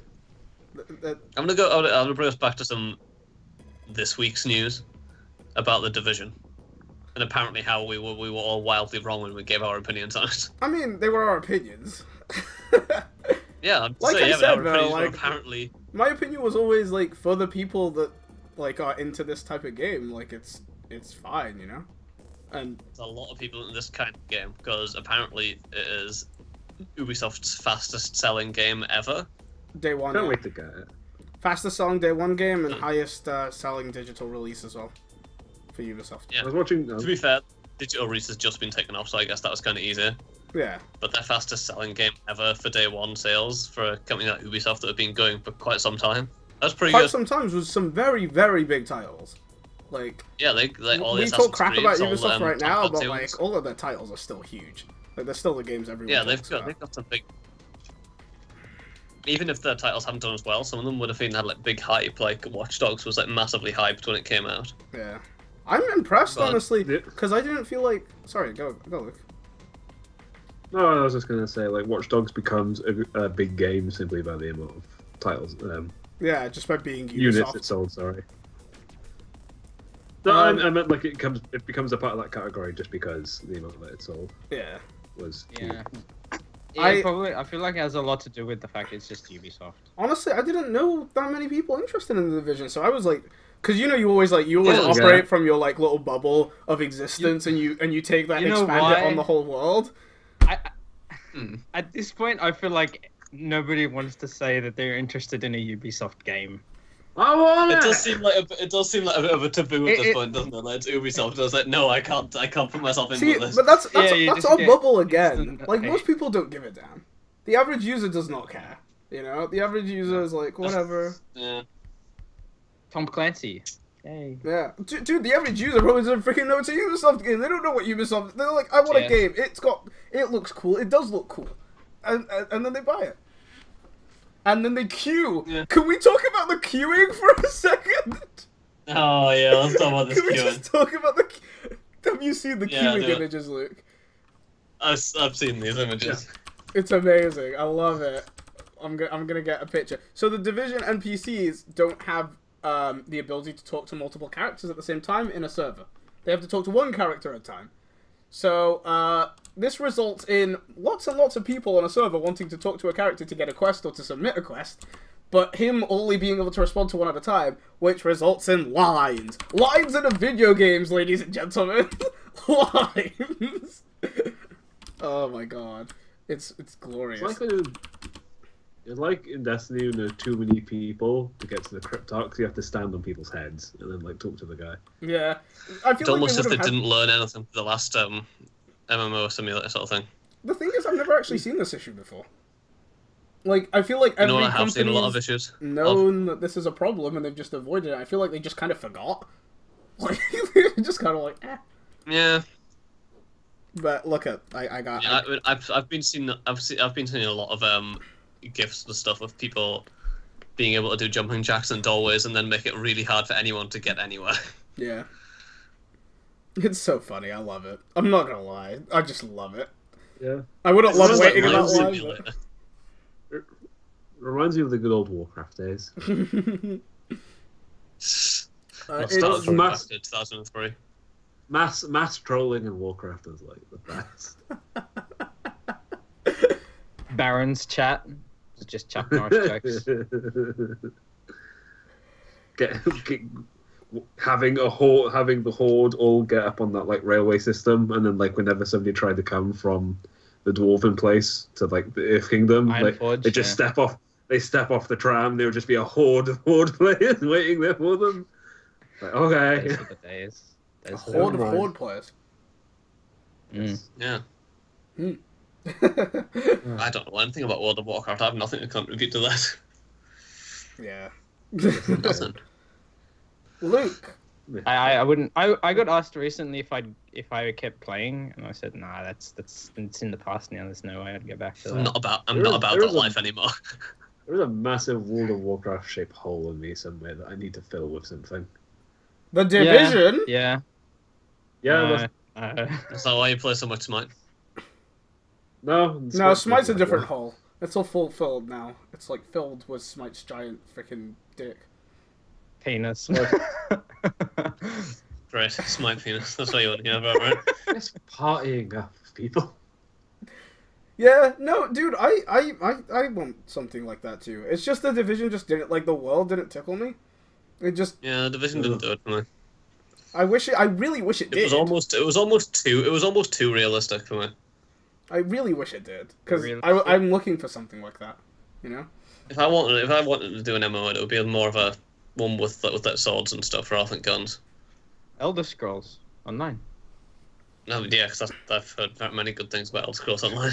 I'm gonna bring us back to some this week's news about the Division, and apparently how we were all wildly wrong when we gave our opinions on it. I mean, they were our opinions. Yeah, I'm Like saying, I yeah, but said, our though, opinions were like- apparently My opinion was always like for the people that like are into this type of game, like it's fine, you know. And there's a lot of people in this kind of game because apparently it is Ubisoft's fastest selling game ever. day one. Can't wait to get it. Fastest selling day one game and highest selling digital release as well for Ubisoft. Yeah. I was watching. To be fair, digital release has just been taken off, so I guess that was kind of easy. Yeah. But their fastest selling game ever for day one sales for a company like Ubisoft that have been going for quite some time. That's pretty Quite good. sometimes with some very, very big titles. Like, Yeah, they all the we Assassin's talk crap Creeds, about all Ubisoft them right now, Top but Hat like tunes. all of their titles are still huge. Like, they're still the games everyone Yeah, talks about. they've got some big. Even if their titles haven't done as well, some of them would have had like big hype. Like Watch Dogs was like massively hyped when it came out. Yeah. I'm impressed, But- honestly, Yeah. because I didn't feel like... Sorry, go Luke. No, I was just gonna say like Watch Dogs becomes a big game simply by the amount of titles, Yeah, just by being Ubisoft. units it sold. Sorry. No, I meant like it becomes a part of that category just because the amount that it sold Yeah. was. Yeah. I- Probably. I feel like it has a lot to do with the fact it's just Ubisoft. Honestly, I didn't know that many people interested in the Division, so I was like... Because you always Yeah, operate from your like little bubble of existence, and you take that and You know expand it why? on the whole world. At this point, I feel like nobody wants to say that they're interested in a Ubisoft game. I want It does seem like a bit of a taboo at this It- point, doesn't it? Like it's Ubisoft. I was like, no, I can't put myself in See, with this. but that's Yeah, you that's just our get bubble again. instant Like hate. most people don't give a damn. The average user does not care. You know, the average user is like whatever. Yeah. Tom Clancy. Yay. Yeah, dude, the average user probably doesn't freaking know it's a Ubisoft game. They don't know what Ubisoft. They're like, I want a Yeah. game. It looks cool. It does look cool, and then they buy it. And then they queue. Yeah. Can we talk about the queuing for a second? Oh yeah, let's talk about this Can we queuing. just talk about the? Have you seen the Yeah, queuing do it. images, Luke? I've seen these images. It's amazing. I love it. I'm gonna get a picture. So the Division NPCs don't have the ability to talk to multiple characters at the same time in a server. They have to talk to one character at a time. So this results in lots and lots of people on a server wanting to talk to a character to get a quest or to submit a quest, but him only being able to respond to one at a time, which results in lines. Lines in a video games, ladies and gentlemen. Lines. Oh my god. It's glorious. It's like in Destiny when there's too many people to get to the Cryptarchs, you have to stand on people's heads and then like talk to the guy. Yeah. I feel It's almost like as if they would've had... didn't learn anything from the last MMO simulator sort of thing. The thing is, I've never actually seen this issue before. Like, I feel like You every know, I have seen a lot of company's issues. known that this is a problem and they've just avoided it. I feel like they just kind of forgot. Like, they're just kind of like, eh. Yeah. But look at, I got... Yeah, I've been seeing a lot of gifs and stuff of people being able to do jumping jacks and doorways and then make it really hard for anyone to get anywhere. Yeah. It's so funny. I love it. I'm not gonna lie. I just love it. Yeah. I wouldn't love It's waiting like in Mine that line. Simulator. It reminds me of the good old Warcraft days. But... Well, it's, Star Wars it's- Warcraft 2003. Mass trolling in Warcraft is like the best. Baron's chat. It's just Chuck Norris jokes. Having the horde all get up on that like railway system, and then like whenever somebody tried to come from the dwarven place to like the Earth Kingdom, like, Ironforge, they just yeah. step off. They step off the tram. There would just be a horde of horde players waiting there for them. Like, okay. Those are the days. a Those are horde the- of horde players. Mm. Yeah. Hmm. I don't know anything about World of Warcraft. I have nothing to contribute to that. Yeah. Nothing. Luke. I wouldn't. I got asked recently if I kept playing, and I said nah. That's it's in the past now. There's no way I'd get back to that. I'm not about There is- that there is a- life anymore. There's a massive World of Warcraft shaped hole in me somewhere that I need to fill with something. The Division? Yeah. Yeah. That's not why you play so much Smite. No. No, Smite's a different hole. It's all fulfilled now. It's like filled with Smite's giant freaking dick. Penis. Great, Smite penis. That's what you want to hear about, right? It's partying up people. Yeah, no, dude, I want something like that too. It's just the Division just didn't, like, the world didn't tickle me. It just, Yeah, the Division didn't do it for me. I really wish it did. It was almost too realistic for me. I really wish it did. Because Realistic. I'm looking for something like that. You know. If I wanted to do an MMO, it would be more of a one with that swords and stuff rather than guns. Elder Scrolls Online. No, yeah, because I've heard that many good things about Elder Scrolls Online.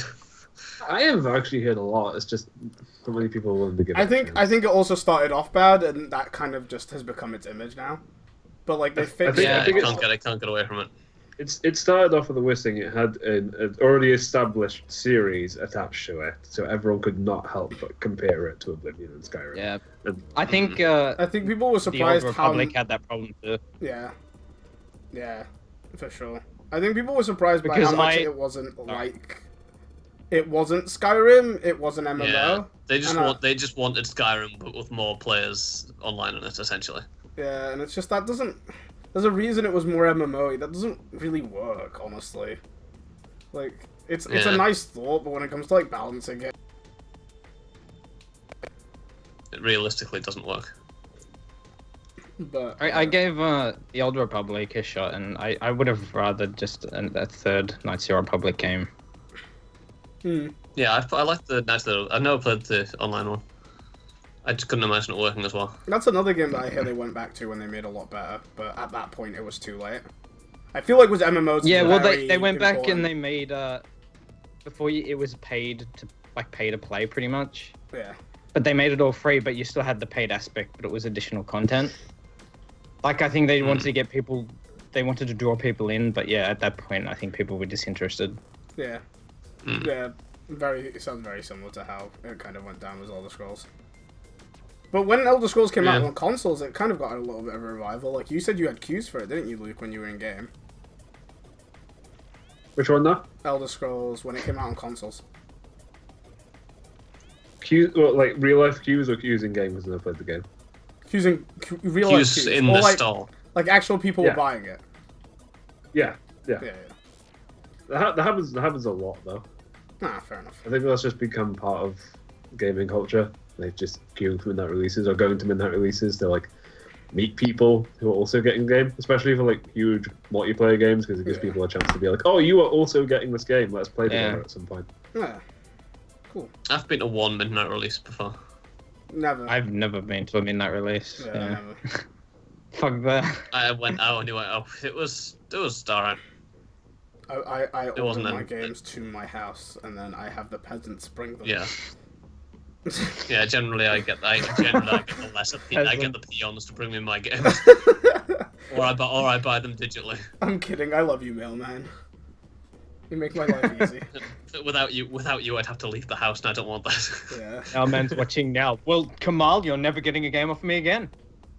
I have actually heard a lot. It's just not many people are willing to give it a chance. I think it also started off bad, and that kind of just has become its image now. But like they fixed. Yeah, think I can't get away from it. It started off with the worst thing. It had an already established series attached to it, so everyone could not help but compare it to Oblivion and Skyrim. Yeah, And I think people were the surprised Old how. Republic had that problem too. Yeah, for sure. I think people were surprised by Because how much it wasn't like. It wasn't Skyrim. It was an MMO. Yeah, they just And, they just wanted Skyrim, but with more players online in it, essentially. Yeah, and it's just that doesn't. There's a reason it was more MMO. That doesn't really work, honestly. Like it's a nice thought, but when it comes to like balancing it, It realistically doesn't work. but I gave the Old Republic a shot, and I would have rather just a third Knights of the Republic game. Yeah, I like the Knights of the... I've never played the online one. I just couldn't imagine it working as well. that's another game that I hear they went back to when they made a lot better. But at that point, it was too late. I feel like with MMOs, Yeah, well very they went back and important. they made before it was pay to play pretty much. Yeah. But they made it all free, but you still had the paid aspect, but it was additional content. Like, I think they wanted to get people, they wanted to draw people in, but yeah, at that point, I think people were disinterested. Yeah. Yeah. It sounds very similar to how it kind of went down with Elder Scrolls. But when Elder Scrolls came out on consoles, it kind of got a little bit of a revival. Like, you said you had queues for it, didn't you, Luke, when you were in game? which one now? Elder Scrolls, when it came out on consoles. Queues, well, like real life queues or queues in game? Because I never played the game. Real life Queues queues. in Or the like, stall. like actual people Yeah. were buying it. Yeah. Yeah. That happens a lot though. Ah, fair enough. I think that's just become part of gaming culture. They just queuing for midnight releases or going to midnight releases to like meet people who are also getting the game, especially for like huge multiplayer games, because it gives people a chance to be like, "Oh, you are also getting this game. Let's play together at some point." Yeah. Cool. I've been to one midnight release before. Never. I've never been to a midnight release. Yeah, Yeah. never. Fuck that. I went out and he went, oh, it was alright. I order wasn't my an- games to my house, and then I have the peasants bring them. Yeah. Yeah, generally I get the lesser I get the peons to bring me my games. or I buy them digitally. I'm kidding. I love you, mailman. You make my life easy. Without you I'd have to leave the house and I don't want that. Yeah. Our man's watching now. Well, Kamal, you're never getting a game off me again.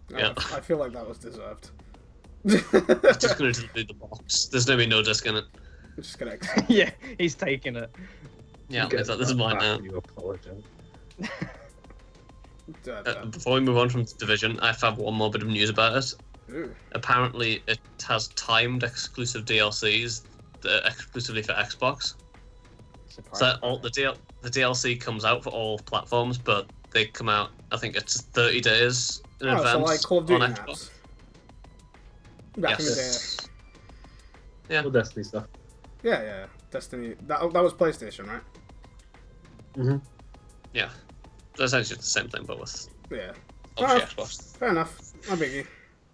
Yeah. I feel like that was deserved. It's just gonna delete the box. There's gonna be no disc in it. I'm just gonna accept. Yeah, he's taking it. Yeah, You get it's like, this is mine back now. and You apologize. Before we move on from Division, I have one more bit of news about it. Ooh. Apparently, it has timed exclusive DLCs exclusively for Xbox. So the DLC comes out for all platforms, but they come out, I think it's 30 days in advance so like Call of Duty on maps. Xbox. Back in the day. Yes. Yeah. Well, Destiny stuff. Yeah. Destiny. That was PlayStation, right? Mm-hmm. Yeah. That's essentially the same thing, but with Yeah. obviously Xbox. Fair enough. No biggie.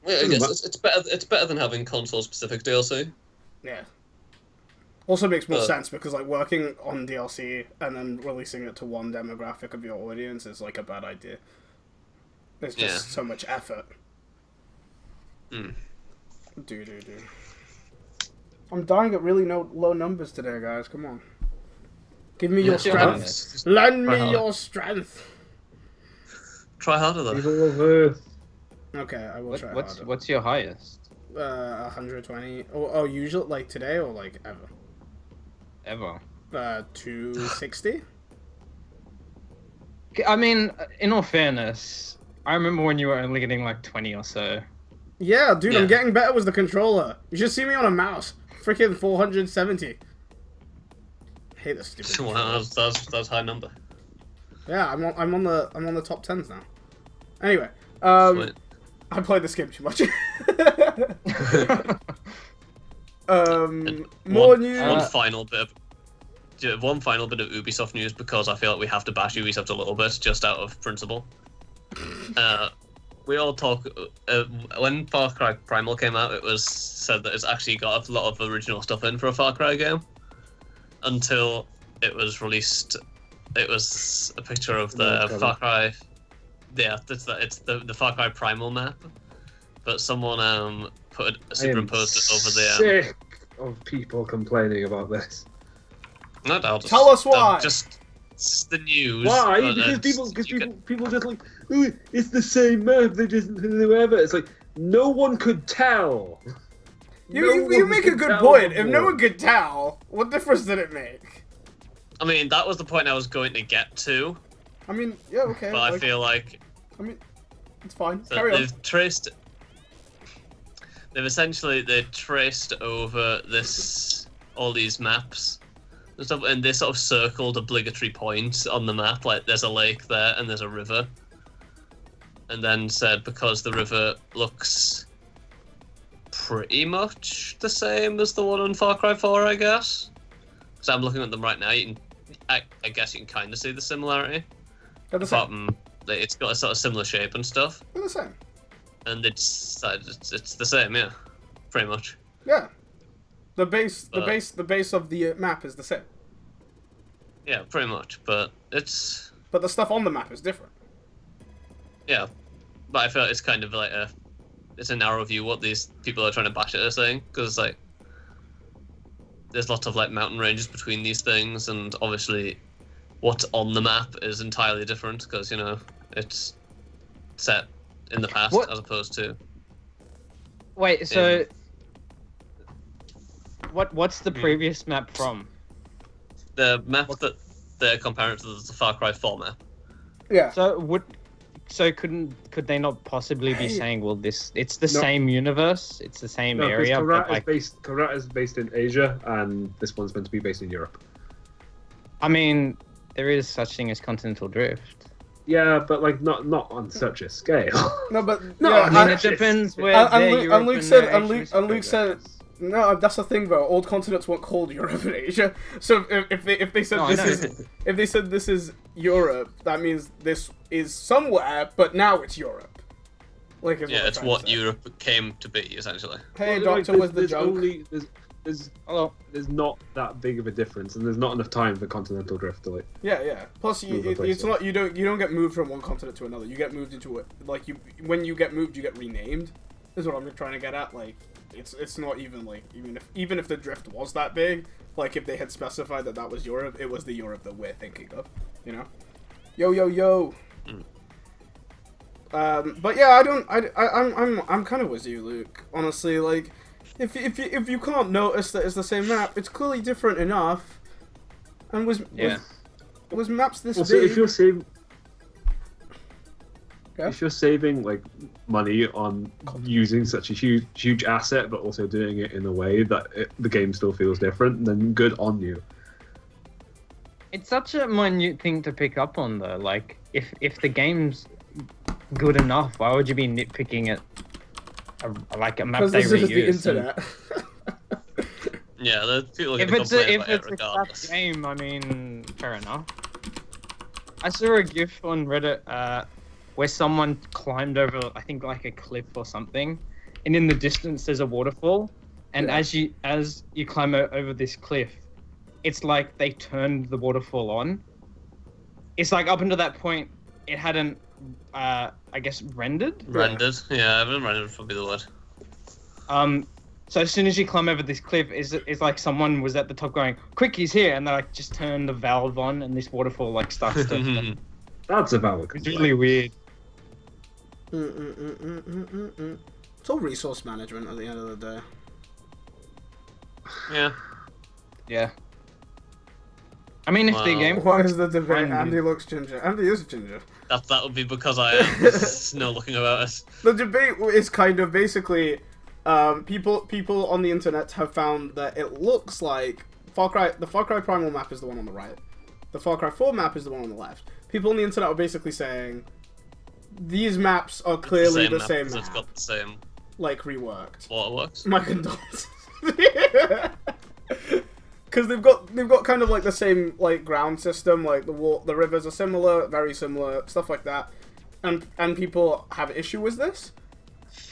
Yeah, I guess it's better. It's better than having console-specific DLC. Yeah. Also makes more But- sense because like working on DLC and then releasing it to one demographic of your audience is like a bad idea. It's just so much effort. Mm. Do. I'm dying at really low numbers today, guys. Come on. Give me your strength. Just Lend try me harder. your strength. Try harder though. People of Earth. Okay, I will try harder. What's your highest 120. Oh, usually like today or like ever. ever? 260. I mean, in all fairness, I remember when you were only getting like 20 or so. Yeah, dude, Yeah. I'm getting better with the controller. You should see me on a mouse. Freaking 470. Hate this stupid. Wow, controller. that's high number. Yeah, I'm on the top 10s now. Anyway, Sweet. I played this game too much. More news. One final bit. one final bit of Ubisoft news, because I feel like we have to bash Ubisoft a little bit, just out of principle. We all talk... when Far Cry Primal came out, it was said that it's actually got a lot of original stuff in for a Far Cry game. Until it was released, it was a picture of the Far Cry... Yeah, it's the Far Cry Primal map. But someone superimposed it over the... sick of people complaining about this. No doubt. Tell us why! Just the news. Why? Because people just like, "Ooh, it's the same map, they just whoever." It's like, no one could tell. You make a good point. If no one could tell, what difference did it make? I mean, that was the point I was going to get to. I mean, yeah, okay. But I feel like... I mean, it's fine. So Carry on. They've essentially traced over all these maps and stuff, and they sort of circled obligatory points on the map, like there's a lake there and there's a river, and then said because the river looks pretty much the same as the one on Far Cry 4, I guess. Because I'm looking at them right now, I guess you can kind of see the similarity. They're the same. It's got a sort of similar shape and stuff. They're the same. And it's the same, yeah, pretty much. Yeah. The base of the map is the same. Yeah, pretty much, but it's... But the stuff on the map is different. Yeah, but I feel like it's kind of like it's a narrow view what these people are trying to bash it are saying, because like there's lots of like mountain ranges between these things, and obviously what's on the map is entirely different, because you know it's set in the past as opposed to... Wait, so what's the previous map from? The map that they're comparing to the Far Cry 4 map. Yeah. So could they not possibly be saying, well, it's the same universe, it's the same area? Karat is based in Asia, and this one's meant to be based in Europe. I mean, there is such thing as continental drift. Yeah, but like not on such a scale. No, but I mean, it depends where. And Luke said, no, that's the thing though. Old continents weren't called Europe and Asia. So if they said this is Europe, that means this is somewhere, but now it's Europe. Like it's what Europe came to be essentially. Hey, Doctor, was the joke? There's not that big of a difference, and there's not enough time for continental drift to like. Yeah. Plus, it's not you don't get moved from one continent to another. You get moved into it when you get moved, you get renamed. Is what I'm trying to get at. Like, it's not even like even if the drift was that big, like if they had specified that was Europe, it was the Europe that we're thinking of. You know, yo. But yeah, I'm kind of with you, Luke. Honestly, like. If you can't notice that it's the same map, it's clearly different enough. And was maps this big? If you're saving like money on using such a huge asset, but also doing it in a way that the game still feels different, then good on you. It's such a minute thing to pick up on, though. Like, if the game's good enough, why would you be nitpicking it? Like a map they reuse. Because this is the internet. Yeah, people if can it's complain about it a regardless. crap game, I mean, fair enough. I saw a GIF on Reddit where someone climbed over, I think, like a cliff or something, and in the distance there's a waterfall, and as you climb over this cliff, it's like they turned the waterfall on. It's like up until that point, it hadn't. I guess rendered. Rendered, yeah, I haven't rendered would be the word. So as soon as you climb over this cliff, it's like someone was at the top going, "Quick, he's here!" and they like just turn the valve on, and this waterfall like starts to. That's a valid. It's really weird. It's all resource management at the end of the day. Yeah. I mean, if the game. Why is the debate? Andy looks ginger. Andy is ginger. That would be because I am. There's no looking about us. The debate is kind of basically, people on the internet have found that it looks like the Far Cry Primal map is the one on the right, the Far Cry 4 map is the one on the left. People on the internet are basically saying these maps are clearly the same map. It's got the same. Like reworked. Waterworks. My condolences. because they've got kind of like the same like ground system, like the rivers are similar, very similar, stuff like that, and people have issue with this,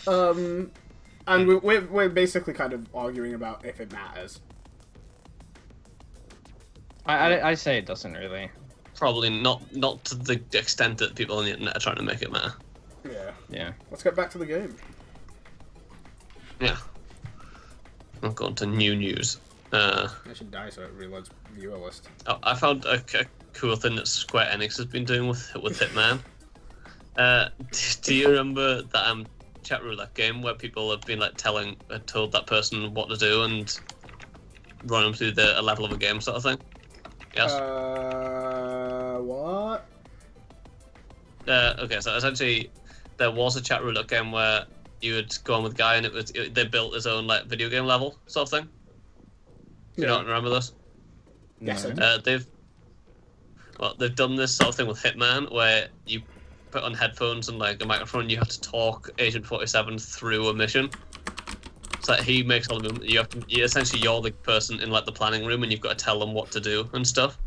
and we're basically kind of arguing about if it matters. I say it doesn't really. Probably not to the extent that people on the internet are trying to make it matter. Yeah. Let's get back to the game. Yeah. I'm going to new news. I should die so it reloads viewer list. Oh, I found a cool thing that Square Enix has been doing with Hitman. Do you remember that chat roulette game where people have been like told that person what to do and run them through a level of a game sort of thing? Yes. What? Okay, so essentially, there was a chat roulette game where you would go on with a guy, and they built his own like video game level sort of thing. Do you not remember this? Yes, I do. They've done this sort of thing with Hitman, where you put on headphones and like a microphone, and you have to talk Agent 47 through a mission. So he makes all the movement. Essentially you're the person in like the planning room, and you've got to tell them what to do and stuff.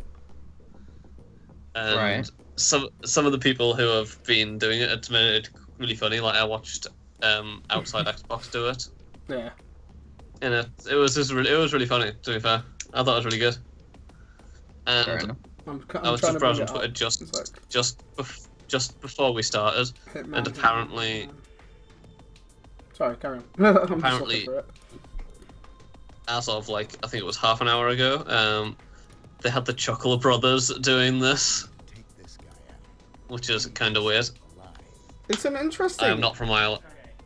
And Right. some of the people who have been doing it, it's made it really funny. Like I watched Outside Xbox do it, Yeah. and it was really funny. To be fair, I thought it was really good. Fair And enough. I was just browsing Twitter just before we started, and apparently. Sorry, carry on. I'm just Apparently- looking for it. As of like I think it was half an hour ago, they had the Chuckle Brothers doing this, which is kind of weird. It's an interesting I am not from Ireland.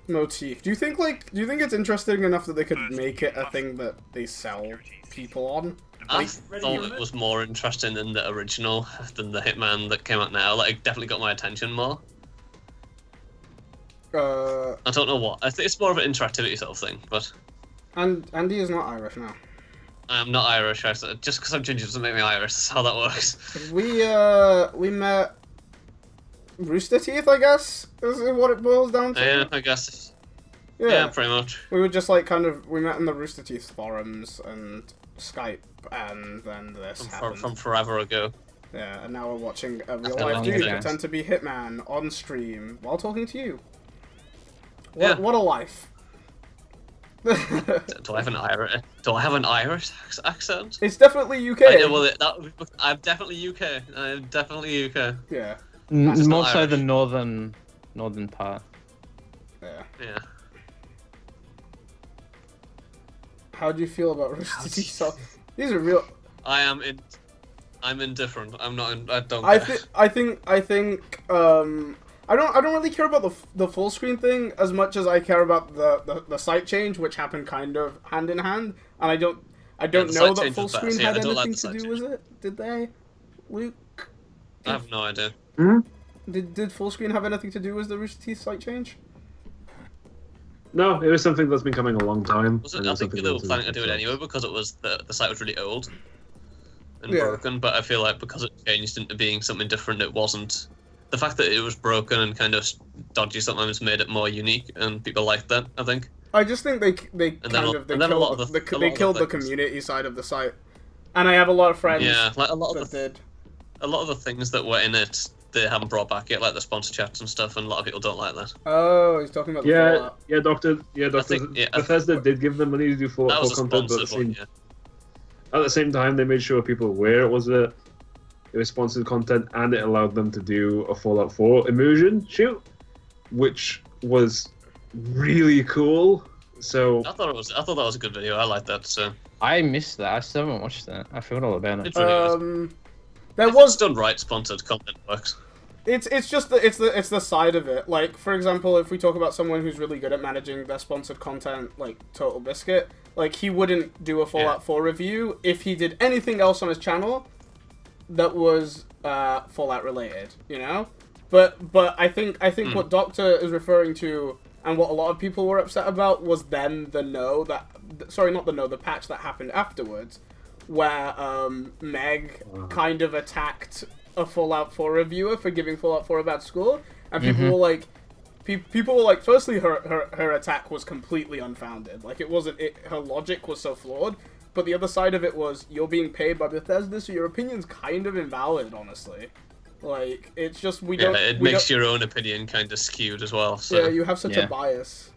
motif. Do you think it's interesting enough that they could make it a thing that they sell people on? I thought it was more interesting than the original, than the Hitman that came out now. Like, it definitely got my attention more. I don't know what. I think it's more of an interactivity sort of thing, but And Andy is not Irish now. I'm not Irish. Just because I'm ginger doesn't make me Irish. That's how that works. We met Rooster Teeth, I guess, is what it boils down to. Yeah, I guess. Yeah, pretty much. We were just like we met in the Rooster Teeth forums and Skype, and then this happened. From forever ago. Yeah, and now we're watching a real After life long dude ago. pretend to be Hitman on stream while talking to you. Yeah. What a life. Do I have an Irish accent? It's definitely UK. I'm definitely UK. I'm definitely UK. Yeah, That's More not so Irish. the northern part. yeah. Yeah. How do you feel about Rooster Teeth? So, these are real. I'm indifferent. I'm not. I don't. I care. think. I don't really care about the full screen thing as much as I care about the site change, which happened kind of hand in hand. And I don't the know site that change full was bad. screen So, yeah, had I don't like anything the to site do with it. Did they, Luke? I have no idea. Did full screen have anything to do with the Rooster Teeth site change? No, it was something that's been coming a long time. Was it, I think they were planning to do it anyway because it was the site was really old and broken. But I feel like because it changed into being something different, it wasn't. The fact that it was broken and kind of dodgy sometimes made it more unique, and people liked that. I think. I just think they killed the community side of the site, and I have a lot of friends. Yeah, like a lot that of did. a lot of the things that were in it, they haven't brought back yet, like the sponsor chats and stuff, and a lot of people don't like that. Oh, he's talking about the Fallout. Doctor. Bethesda did give them money to do full That was a content, but sponsored one, yeah. at the same time, they made sure people were aware it was sponsored content, and it allowed them to do a Fallout 4 immersion shoot, which was really cool. So I thought that was a good video. I liked that. So I missed that. I still haven't watched that. I forgot all about it. it's really good. There If was it's done right, sponsored content works. It's just the side of it. Like, for example, if we talk about someone who's really good at managing their sponsored content, like Total Biscuit, like he wouldn't do a Fallout 4 review if he did anything else on his channel that was Fallout related, you know? But I think what Doctor is referring to, and what a lot of people were upset about, was then the patch that happened afterwards, where Meg kind of attacked a Fallout 4 reviewer for giving Fallout 4 a bad score, and people were like, firstly, her attack was completely unfounded. Like, her logic was so flawed, But the other side of it was, you're being paid by Bethesda, so your opinion's kind of invalid, honestly. Like, it's just, it makes your own opinion kind of skewed as well. So. Yeah, you have such a bias.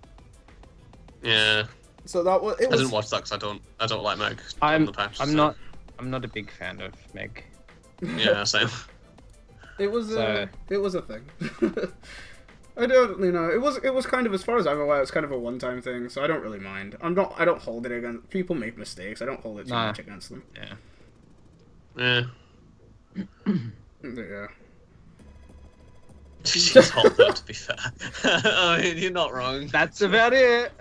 Yeah. So that was. I didn't watch that because I don't like Meg. I'm so. I'm not a big fan of Meg. Yeah, same. It was a thing. I don't, it was kind of, as far as I'm aware, it's kind of a one-time thing, so I don't really mind. I don't hold it against, people make mistakes, I don't hold it too much against them. Yeah. Yeah. She's hot though, to be fair. I mean, you're not wrong. That's about it.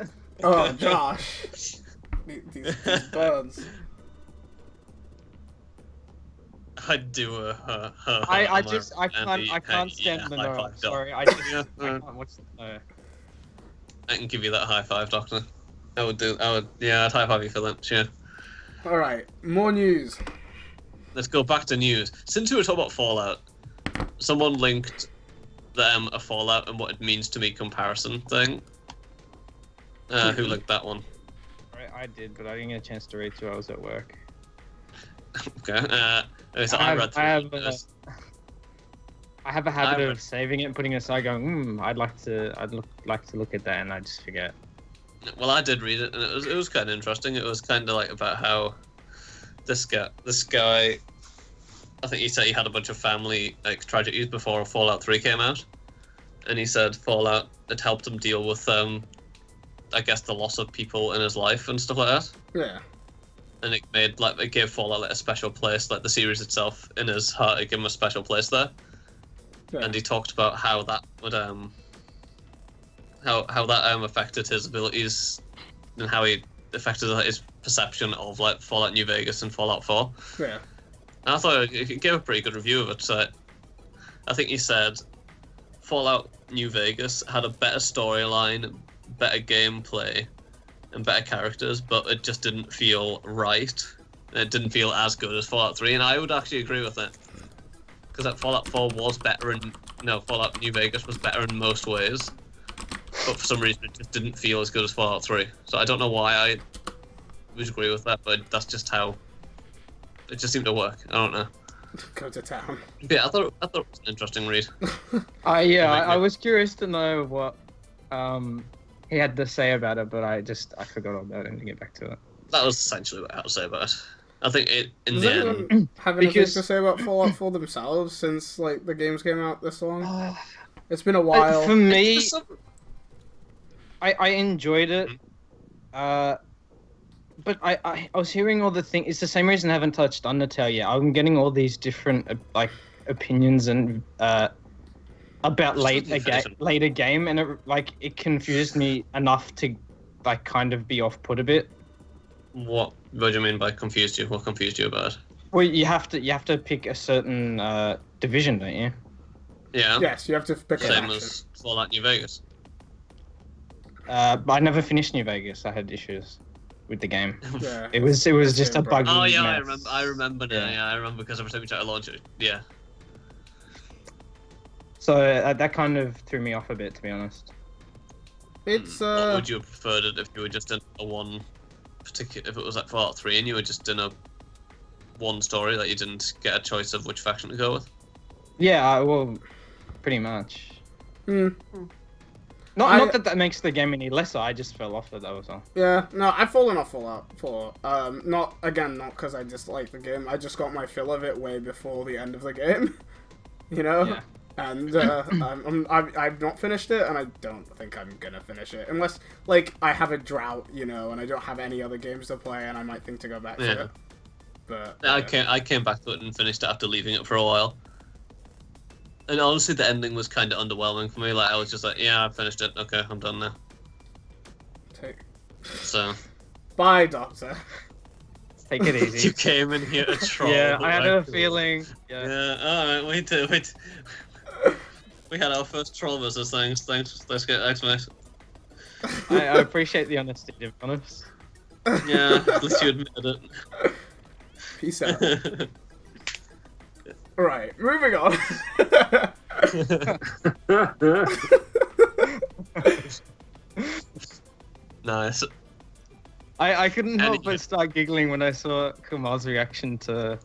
Oh, Josh. These burns. I do her. I can't stand the no. I'm sorry, I can't watch the no. I can give you that high five, Doctor. I'd high five you for that, sure. Alright, more news. Let's go back to news. Since we were talking about Fallout, someone linked a Fallout and what it means to me comparison thing. Who linked that one? I did, but I didn't get a chance to read through. I was at work. Okay. So I have a habit of saving it and putting it aside, going, I'd like to look at that, and I just forget. Well, I did read it, and it was kind of interesting. It was kind of like about how this guy, I think he said he had a bunch of family tragedies before Fallout 3 came out, and he said Fallout had helped him deal with I guess the loss of people in his life and stuff like that. Yeah. And it gave Fallout a special place, the series itself in his heart. It gave him a special place there. Yeah. And he talked about how that would how that affected his abilities and how he affected his perception of Fallout New Vegas and Fallout 4. Yeah. And I thought he gave a pretty good review of it. So I think he said Fallout New Vegas had a better storyline, better gameplay, and better characters, but it just didn't feel right. It didn't feel as good as Fallout 3, and I would actually agree with it. Because Fallout 4 was better Fallout New Vegas was better in most ways, but for some reason it just didn't feel as good as Fallout 3. So I don't know why I would agree with that, but that's just how it just seemed to work. I don't know. Go to town. Yeah, I thought it was an interesting read. I was curious to know what he had to say about it, but I forgot all about it and to get back to it. That was essentially what I had to say about it. I think Does anyone have anything to say about Fallout 4 themselves since the games came out this long? It's been a while. For me, I enjoyed it, but I was hearing all the things. It's the same reason I haven't touched Undertale yet. I'm getting all these different opinions and about later game, and it confused me enough to kind of be off put a bit. What do you mean by confused you? What confused you about it? Well, you have to pick a certain division, don't you? Yeah. Yes, you have to pick. Same as Fallout New Vegas. But I never finished New Vegas. I had issues with the game. Yeah. It was just a buggy. Oh yeah, mess. I remember now. Yeah, I remember because every time you try to launch it. Yeah. So that kind of threw me off a bit, to be honest. It's What would you have preferred it if you were just in a one particular? If it was Fallout 3 and you were just in a one story that you didn't get a choice of which faction to go with? Yeah, well, pretty much. Not Not that makes the game any lesser. I just fell off it. That was all. Yeah, no, I've fallen off Fallout 4. Not because I dislike the game. I just got my fill of it way before the end of the game. Yeah. And I've not finished it, and I don't think I'm gonna finish it unless I have a drought, and I don't have any other games to play, and I might think to go back to it. But I came back to it and finished it after leaving it for a while. And honestly, the ending was kind of underwhelming for me. I was just yeah, I finished it. Okay, I'm done now. So. Bye, Doctor. Take it easy. You came in here to troll. Yeah, I had a feeling. Yeah. All right. Wait. We had our first troll versus things. Thanks, mate. I appreciate the honesty, to be honest. Yeah, at least you admitted it. Peace out. Right, moving on. Nice. I couldn't help Anywho. but start giggling when I saw Kamal's reaction to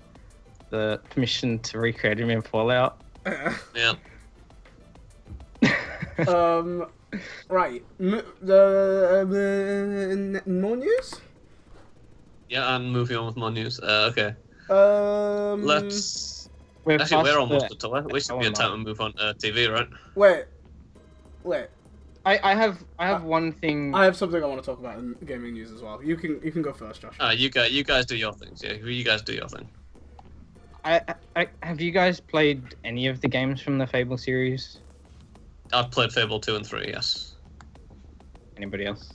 the permission to recreate him in Fallout. Yeah. Right. More news? Yeah, and moving on with more news. Okay. Let's. We're Actually, past we're almost the- at time. We should be in time to move on to TV, right? Wait. I have one thing. I have something I want to talk about in gaming news as well. You can go first, Josh. You guys do your things. Yeah, you guys do your thing. Have you guys played any of the games from the Fable series? I've played Fable 2 and 3. Yes. Anybody else?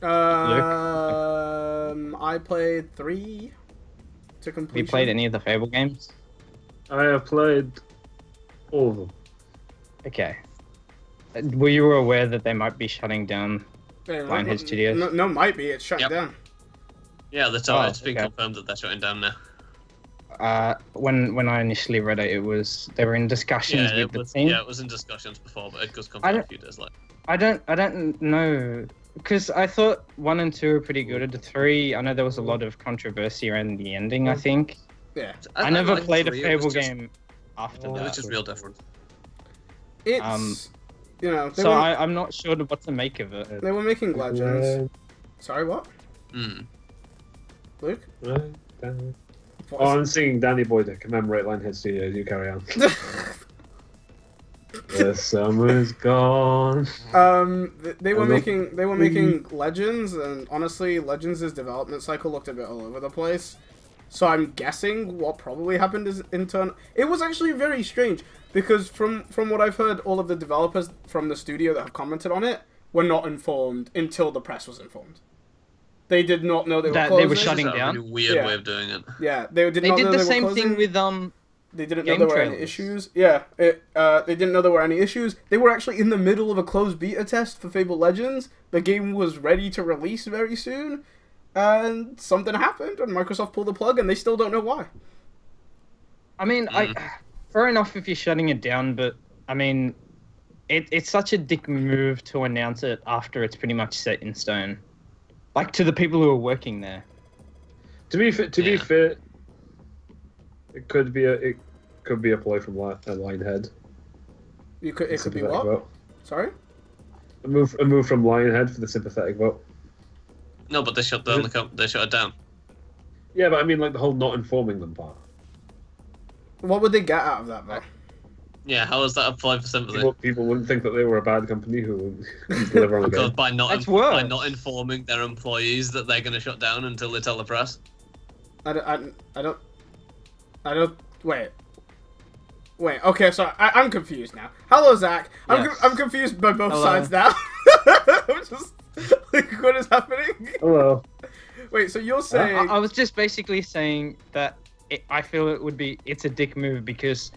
I played 3 to completion. Have you played any of the Fable games? I have played all of them. Okay. Were you aware that they might be shutting down Lionhead Studios? No, might be. It's shut Yep. down. Yeah, that's Oh, it's been okay. confirmed that they're shutting down now. When I initially read it, they were in discussions with the team. Yeah, it was in discussions before, but it was I confirmed a don't- few days later. I don't know, because I thought 1 and 2 were pretty good. 3, I know there was a lot of controversy around the ending. I think Yeah. I never like played a 3, it Fable was just- game after It that. was just real different. It's they So were, I'm not sure what to make of it. they were making legends. Sorry, what? Mm. Luke? Oh, What I'm singing Danny Boy to commemorate Lionhead Studios. You carry on. The summer's gone. They were making Legends, and honestly, Legends' development cycle looked a bit all over the place. So I'm guessing what probably happened is internal. It was actually very strange because from what I've heard, all of the developers from the studio that have commented on it were not informed until the press was informed. They did not know they were That closing. they were shutting That's a down? really weird Yeah. way of doing it. Yeah, they did They not did know the they same were closing. thing with They didn't know game there were any trailers. issues. Yeah, they didn't know there were any issues. They were actually in the middle of a closed beta test for Fable Legends. The game was ready to release very soon, and something happened, and Microsoft pulled the plug, and they still don't know why. I mean, fair enough if you're shutting it down, but I mean, it's such a dick move to announce it after it's pretty much set in stone. Like to the people who are working there. To be fair, it could be a play from Lionhead. It could be Sympathetic what? vote. Sorry? A move from Lionhead for the sympathetic vote. No, but they shut down they shut it down. Yeah, but I mean, like the whole not informing them part. What would they get out of that, though? Yeah, how is that applied for sympathy? People wouldn't think that they were a bad company who would deliver on the Because game. by That's worse. by not informing their employees that they're going to shut down until they tell the press. I don't. Wait. Okay, so I'm confused now. Hello, Zach. Yes. I'm confused by both Hello. sides now. I'm just like, what is happening? Hello. Wait, so you're saying? I was just basically saying that I feel it's a dick move because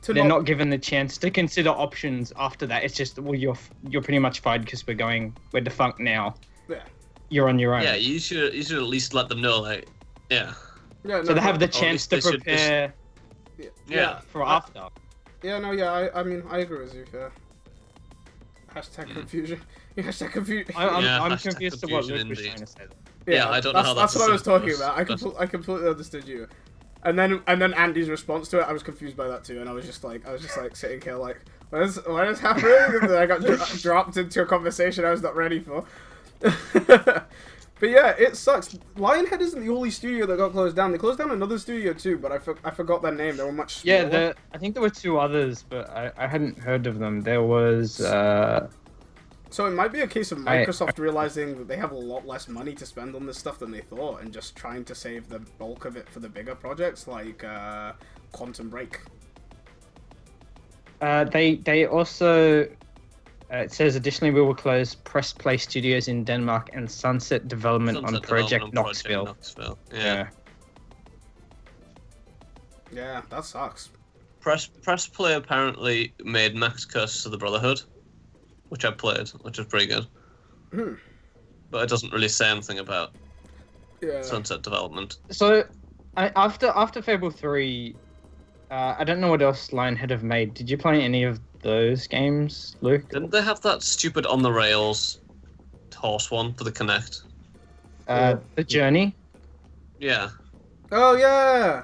they're not given the chance to consider options after that. It's just, well, you're pretty much fired because we're defunct now. Yeah. You're on your own. Yeah, you should at least let them know, like, yeah. Yeah, So they have the Or at chance least to they should prepare Yeah. for after. Yeah, no, yeah, I mean, I agree with you, yeah. Hashtag confusion. Hashtag confusion. I'm hashtag confused to what confusion Luke was indeed. trying to say. Yeah, I don't know how that's that's what I was talking simple, about. I completely understood you. And then Andy's response to it, I was confused by that too, and I was just like sitting here like, what is happening? And then I got dropped into a conversation I was not ready for. But yeah, it sucks. Lionhead isn't the only studio that got closed down. They closed down another studio too, but I forgot their name. They were much smaller. Yeah, I think there were 2 others, but I hadn't heard of them. There was So it might be a case of Microsoft realizing that they have a lot less money to spend on this stuff than they thought, and just trying to save the bulk of it for the bigger projects like Quantum Break. they also it says additionally we will close Press Play Studios in Denmark and Sunset Development on Project Knoxville. Yeah. Yeah, that sucks. Press Play apparently made Max Curse of the Brotherhood, which I played, which is pretty good. But it doesn't really say anything about Sunset Development. So after Fable 3, I don't know what else Lionhead have made. Did you play any of those games, Luke? Didn't they have that stupid on the rails horse one for the Kinect? The Journey. Yeah, Oh yeah.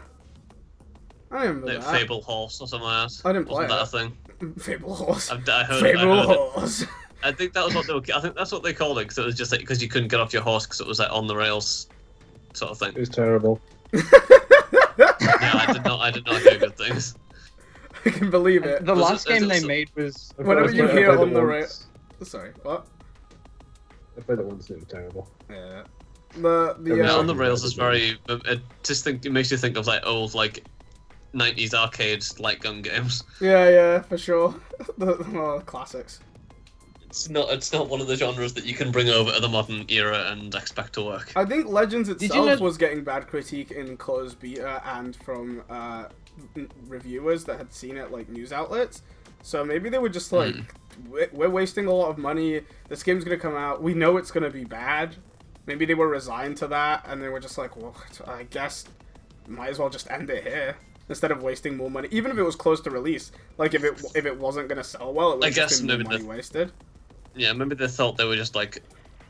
I remember like that. Fable Horse or something like that. I didn't play Wasn't that a it. thing? Fable Horse. I heard, Fable I heard it. Horse. I think that was what they were. I think that's what they called it because it was just like because you couldn't get off your horse because it was like on the rails, sort of It thing. was terrible. Yeah, I did not hear good things. I can believe it. The Was last it- game is it they so- made was. Whenever you I hear played it on the once. Sorry, what? I played it once and it was terrible. Yeah. The Yeah, on the Yeah. rails is very. It makes you think of like old like 90s arcade light gun games. yeah, for sure. the classics. It's not one of the genres that you can bring over to the modern era and expect to work. I think Legends you itself know- was getting bad critique in closed beta and from reviewers that had seen it, like news outlets. So maybe they were just like, we're wasting a lot of money. This game's gonna come out. We know it's gonna be bad. Maybe they were resigned to that, and they were just like, well, I guess might as well just end it here instead of wasting more money. Even if it was close to release, like if it wasn't gonna sell well, it would I have guess just been maybe more money wasted. Yeah, maybe they thought they were just like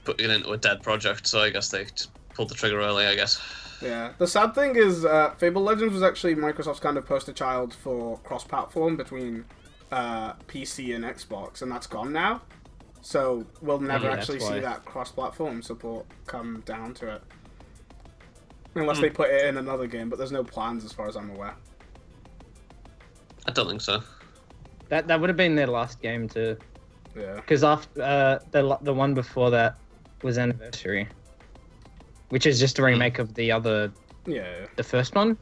putting it into a dead project, so I guess they just pulled the trigger early. I guess. Yeah. The sad thing is, Fable Legends was actually Microsoft's kind of poster child for cross-platform between PC and Xbox, and that's gone now. So we'll never Yeah, actually that's see why. that cross-platform support come down to it. Unless they put it in another game, but there's no plans as far as I'm aware. I don't think so. That would have been their last game too, Yeah. because after the one before that was Anniversary, which is just a remake of the Yeah. first one.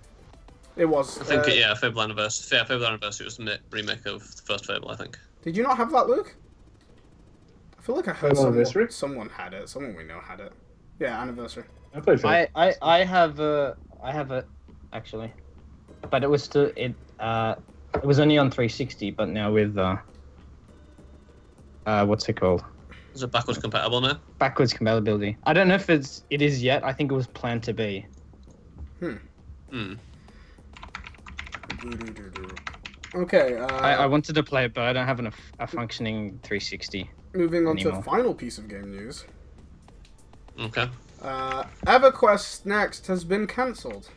It was. I think yeah, Fable Anniversary. Yeah, Fable Anniversary was a remake of the first Fable, I think. Did you not have that, Luke? I feel like I heard Fable Anniversary? someone had it. Someone we know had it. Yeah, Anniversary. I played Fable. I have it actually, but it was still it was only on 360, but now with what's it called? Is it backwards compatible now? Backwards compatibility. I don't know if it is yet. I think it was planned to be. Hmm. Okay. I wanted to play it, but I don't have a functioning 360. Moving on to the anymore. final piece of game news. Okay. EverQuest Next has been cancelled.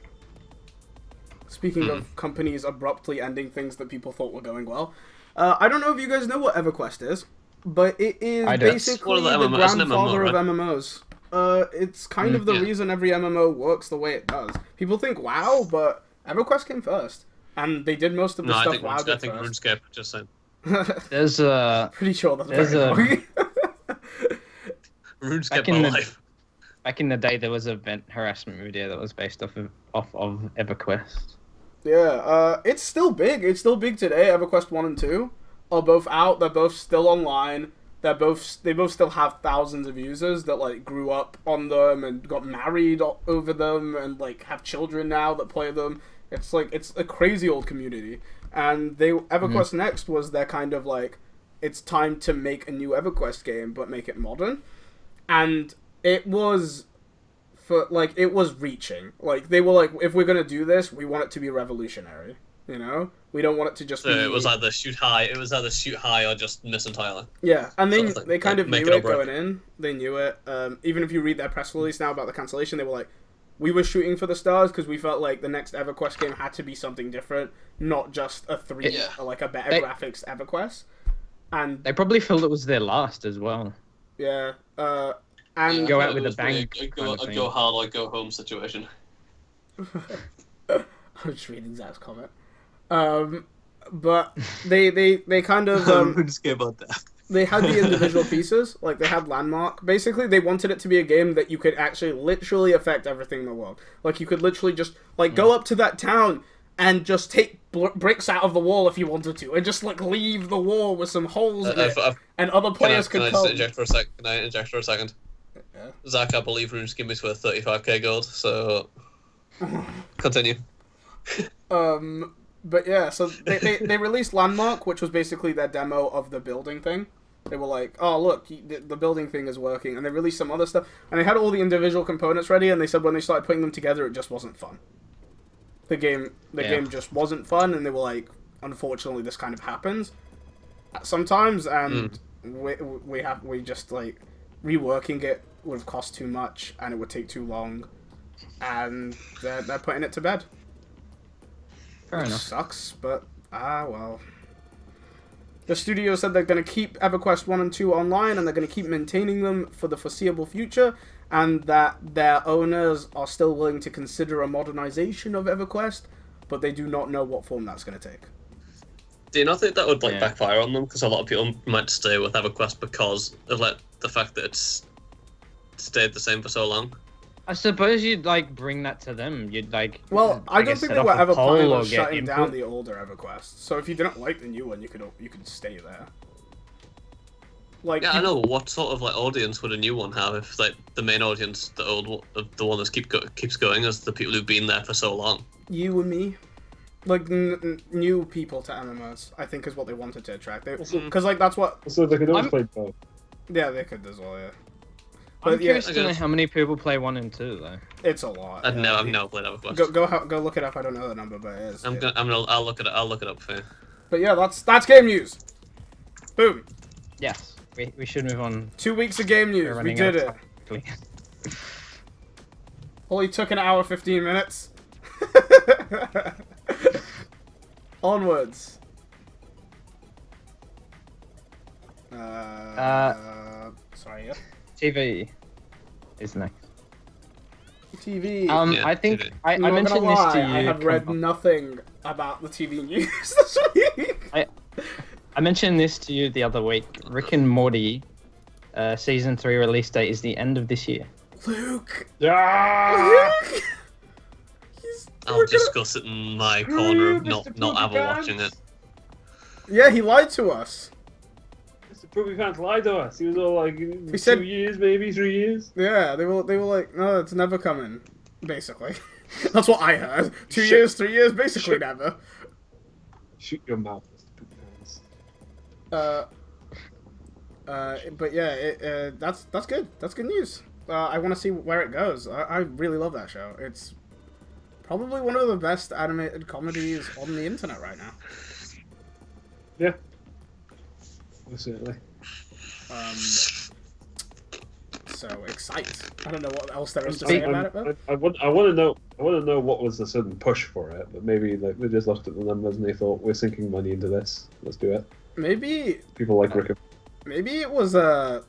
Speaking of companies abruptly ending things that people thought were going well, I don't know if you guys know what EverQuest is, but it is I don't. basically What are the the MMOs? It's an MMO, grandfather of right? MMOs. It's kind of the yeah. reason every MMO works the way it does. People think WoW, but EverQuest came first, and they did most of the No, I stuff think, WoW did I think first. RuneScape just said. There's Pretty sure that's There's very wrong. RuneScape Back in my the- life. back in the day there was a vent harassment video that was based off of EverQuest. Yeah, it's still big. It's still big today. EverQuest 1 and 2 are both out. They're both still online. They both still have thousands of users that like grew up on them and got married over them and like have children now that play them. It's like it's a crazy old community. And EverQuest Next was their kind of like, it's time to make a new EverQuest game but make it modern. And it was it was reaching. Like they were like, if we're gonna do this, we want it to be revolutionary. You know, we don't want it to just So be. it was either shoot high. It was either shoot high or just miss entirely. Yeah, and sort of thing. they kind Like, of make knew it or it break. going in. They knew it. Even if you read their press release now about the cancellation, they were like, we were shooting for the stars because we felt like the next EverQuest game had to be something different, not just a like a better graphics EverQuest. And They probably felt it was their last as well. yeah, and Go I out thought with it a was bang really kind go, of a thing. go hard or go home situation. I'm just reading Zach's comment. But they kind of RuneScape on that. they had the individual pieces, like they had Landmark. Basically, they wanted it to be a game that you could actually literally affect everything in the world. Like you could literally just like go up to that town and just take bricks out of the wall if you wanted to, and just like leave the wall with some holes in it, and other players Can I could just come. inject for a sec? Can I inject for a second? Yeah. Zach, I believe RuneScape is worth 35k gold. So continue. But yeah, so they released Landmark, which was basically their demo of the building thing. They were like, oh, look, the building thing is working. And they released some other stuff. And they had all the individual components ready, and they said when they started putting them together, it just wasn't fun. The game just wasn't fun, and they were like, unfortunately, this kind of happens sometimes, and we just, like, reworking it would have cost too much and it would take too long, and they're putting it to bed. Fair Which enough. sucks, but well. The studio said they're going to keep EverQuest 1 and 2 online, and they're going to keep maintaining them for the foreseeable future, and that their owners are still willing to consider a modernization of EverQuest, but they do not know what form that's going to take. Do you not think that would backfire on them? Because a lot of people might stay with EverQuest because of the fact that it's stayed the same for so long. I suppose you'd bring that to them. You'd Well, I don't think they were ever planning on shutting input. down the older EverQuest. So if you didn't like the new one, you could stay there. Yeah, I know. What sort of audience would a new one have if the main audience, the one that keeps going, is the people who've been there for so long? You and me. New people to MMOs, I think, is what they wanted to attract. Because that's what. So they could always play both. Yeah, they could as well. Yeah. I'm curious to know how many people play 1 and 2 though. It's a lot. I've never played EverQuest. Go look it up. I don't know the number, but it is. I'll look it up for you. But yeah, that's game news. Boom. Yes, we should move on. 2 weeks of game news. We did it. Only took an hour 15 minutes. Onwards. Sorry. Yeah. TV is next. TV. I think TV. I mentioned this to you. I have read nothing about the TV news this week. I mentioned this to you the other week. Rick and Morty, season 3 release date is the end of this year. Luke. Ah! Luke. I'll just go sit in my corner of not ever watching it. Yeah, he lied to us. Mr. Poopy Pants lied to us. He was all like, He said 2 years, maybe 3 years. Yeah, they were like, no, it's never coming. Basically, that's what I heard. 2 years, 3 years, basically never. Shoot your mouth, Mr. Poopy Pants. But yeah, that's good. That's good news. I want to see where it goes. I really love that show. It's probably one of the best animated comedies on the internet right now. Yeah. Certainly. So excited. I don't know what else there is to say about it, though. I want to know what was the sudden push for it, but maybe they just looked at the numbers and they thought, we're sinking money into this. Let's do it. Maybe People like Rick. maybe it was a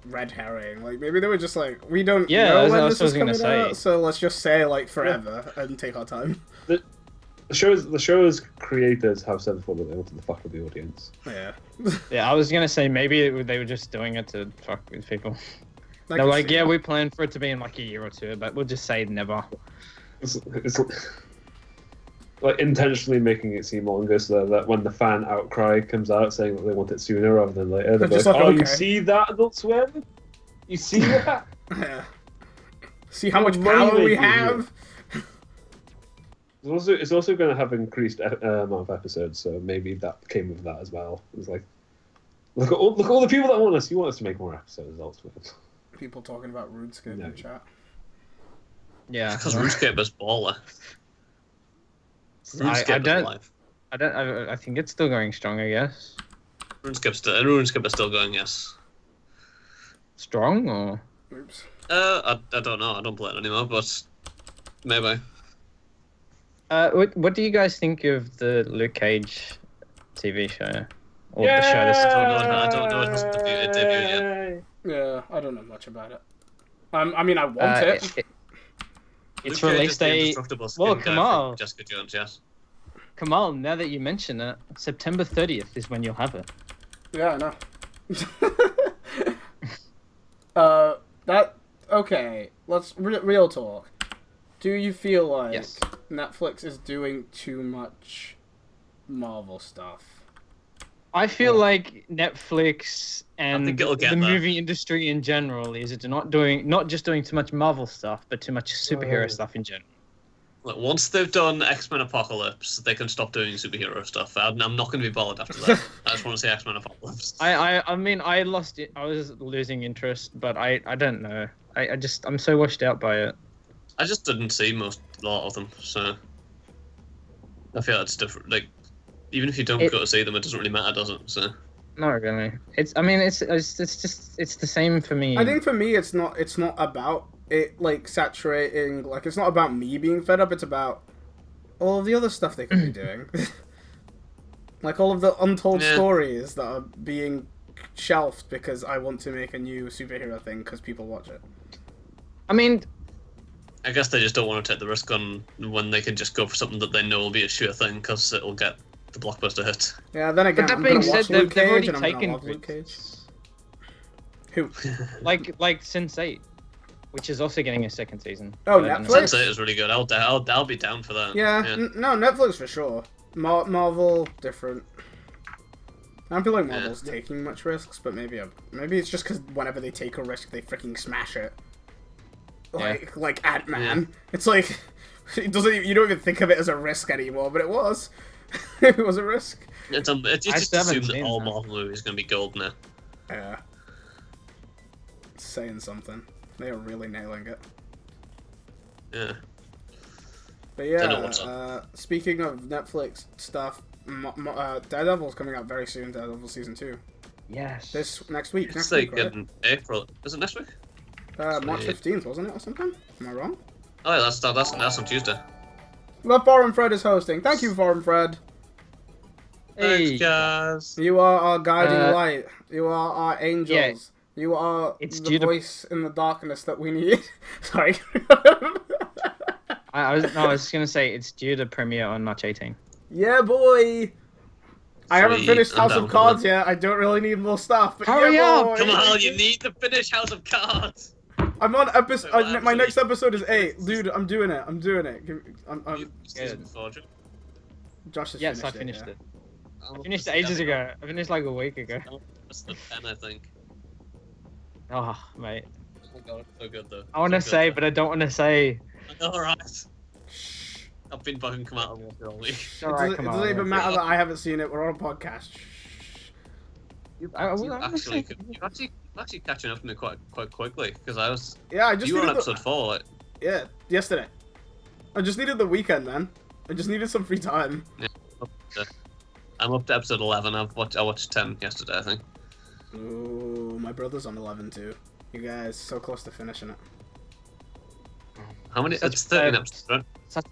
red herring. Maybe they were just like, we don't Yeah, know that's when what this I was is gonna coming say. out, so let's just say forever and take our time. The show's creators have said before that they wanted to fuck with the audience. Yeah. Yeah, I was gonna say maybe they were just doing it to fuck with people. I They're can like, see yeah, that. we plan for it to be in a year or two, but we'll just say never. It's like intentionally making it seem longer so that when the fan outcry comes out saying that they want it sooner rather than later, they're just like, like, oh, okay. you see that, Adult Swim? You see that? Yeah. See how much What money power they we give you. have? It's also going to have increased amount of episodes, so maybe that came with that as well. It's like, look at all the people that want us. You want us to make more episodes, Adult Swim. People talking about RuneScape No. in chat. Yeah. Because RuneScape is baller. I think it's still going strong, I guess. RuneScape is still going, yes. Strong or? Oops. I don't know. I don't play it anymore, but maybe. What do you guys think of the Luke Cage TV show? Or the show that's I don't know. It hasn't debuted yet. Yeah, I don't know much about it. I mean, I want it. It's Luke Cage released is the a. indestructible skin Well, guy Kamal. from Jessica Jones, yes. Kamal, now that you mention it, September 30th is when you'll have it. Yeah, I know. Okay, let's real talk. Do you feel like Yes. Netflix is doing too much Marvel stuff? I feel like Netflix and think it'll get the there. movie industry in general is not just doing too much Marvel stuff, but too much superhero stuff in general. Look, once they've done X-Men Apocalypse, they can stop doing superhero stuff. I'm not going to be bothered after that. I just want to see X-Men Apocalypse. I mean, I lost it. I was losing interest, but I don't know. I'm so washed out by it. I just didn't see a lot of them, so I feel it's different. Like, even if you don't go to see them, it doesn't really matter, does it? So Not really. I mean, it's just it's the same for me. I think for me, it's not about it like saturating. Like it's not about me being fed up. It's about all of the other stuff they could be doing. Like all of the untold stories that are being shelved because I want to make a new superhero thing because people watch it. I mean, I guess they just don't want to take the risk on when they can just go for something that they know will be a sure thing because it'll get the blockbuster hit. Yeah, then again, but that I'm being gonna watch said, Luke they've already Cage and I'm gonna taken love Luke Cage. risks. Who? like Sense8, which is also getting a second season. Oh, But I don't know. Netflix? Sense8 is really good. I'll be down for that. Yeah, no, Netflix for sure. Marvel, different. I don't feel like Marvel's taking much risks, but maybe it's just because whenever they take a risk, they freaking smash it. Like Ant-Man. It's like it doesn't. You don't even think of it as a risk anymore, but it was. It was a risk. It's just assume that all Marvel movies are going to be gold now. Yeah. Saying something. They are really nailing it. Yeah. But Don't know yeah, what's up. speaking of Netflix stuff, Daredevil's coming out very soon. Daredevil season 2. Yes. This next week. It's Next like week, right? in April. Is it next week? March 15th, wasn't it, or something? Am I wrong? Oh yeah, that's on Tuesday. Well, Forum Fred is hosting. Thank you, Forum Fred. Hey. Thanks, guys. You are our guiding light. You are our angels. Yeah. You are It's the due to- voice in the darkness that we need. Sorry. I was just gonna say it's due to premiere on March 18. Yeah, boy. I haven't Sweet, finished I'm House down of for Cards that. yet. I don't really need more stuff. But Hurry yeah, up! boy. Come on, you need to finish House of Cards. I'm on episode. Well, my next actually- episode is 8, dude. I'm doing it. I'm doing it. I'm Season 4, Joe. Josh has Yes, finished I finished it. it. I finished it ages ago. I finished like a week ago. That's the 10, I think. Oh, mate. Oh my god, it's so good though. I want to So say, good. but I don't want to say. Alright. I've been bugging come out of all week. Alright, It come doesn't on. even matter that I haven't seen it. We're on a podcast. You I was actually catching up to me quite quickly because I was. Yeah, I just You were on needed episode 4. Like, Yeah, yesterday. I just needed the weekend, man. I just needed some free time. I'm up to episode 11. I watched 10 yesterday, I think. Ooh, my brother's on 11 too. You guys, so close to finishing it. How many? Such It's 13 bad- episodes, right? Such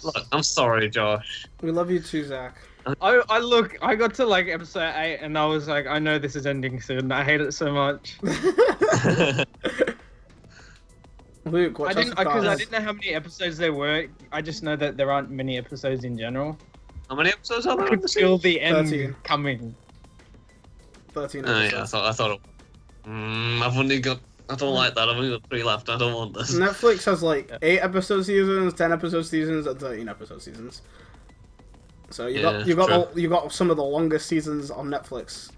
Look, I'm sorry, Josh. We love you too, Zach. I got to like episode 8 and I was like, I know this is ending soon. I hate it so much. Luke, watch Because I Cards. didn't know how many episodes there were. I just know that there aren't many episodes in general. How many episodes are I there? could feel the end 13. coming. 13 Oh episodes. yeah, I thought it. I've only got. I don't like that. I've only got 3 left. I don't want this. Netflix has like 8 episode seasons, 10 episode seasons, and 13 episode seasons. So you Yeah, you got some of the longest seasons on Netflix.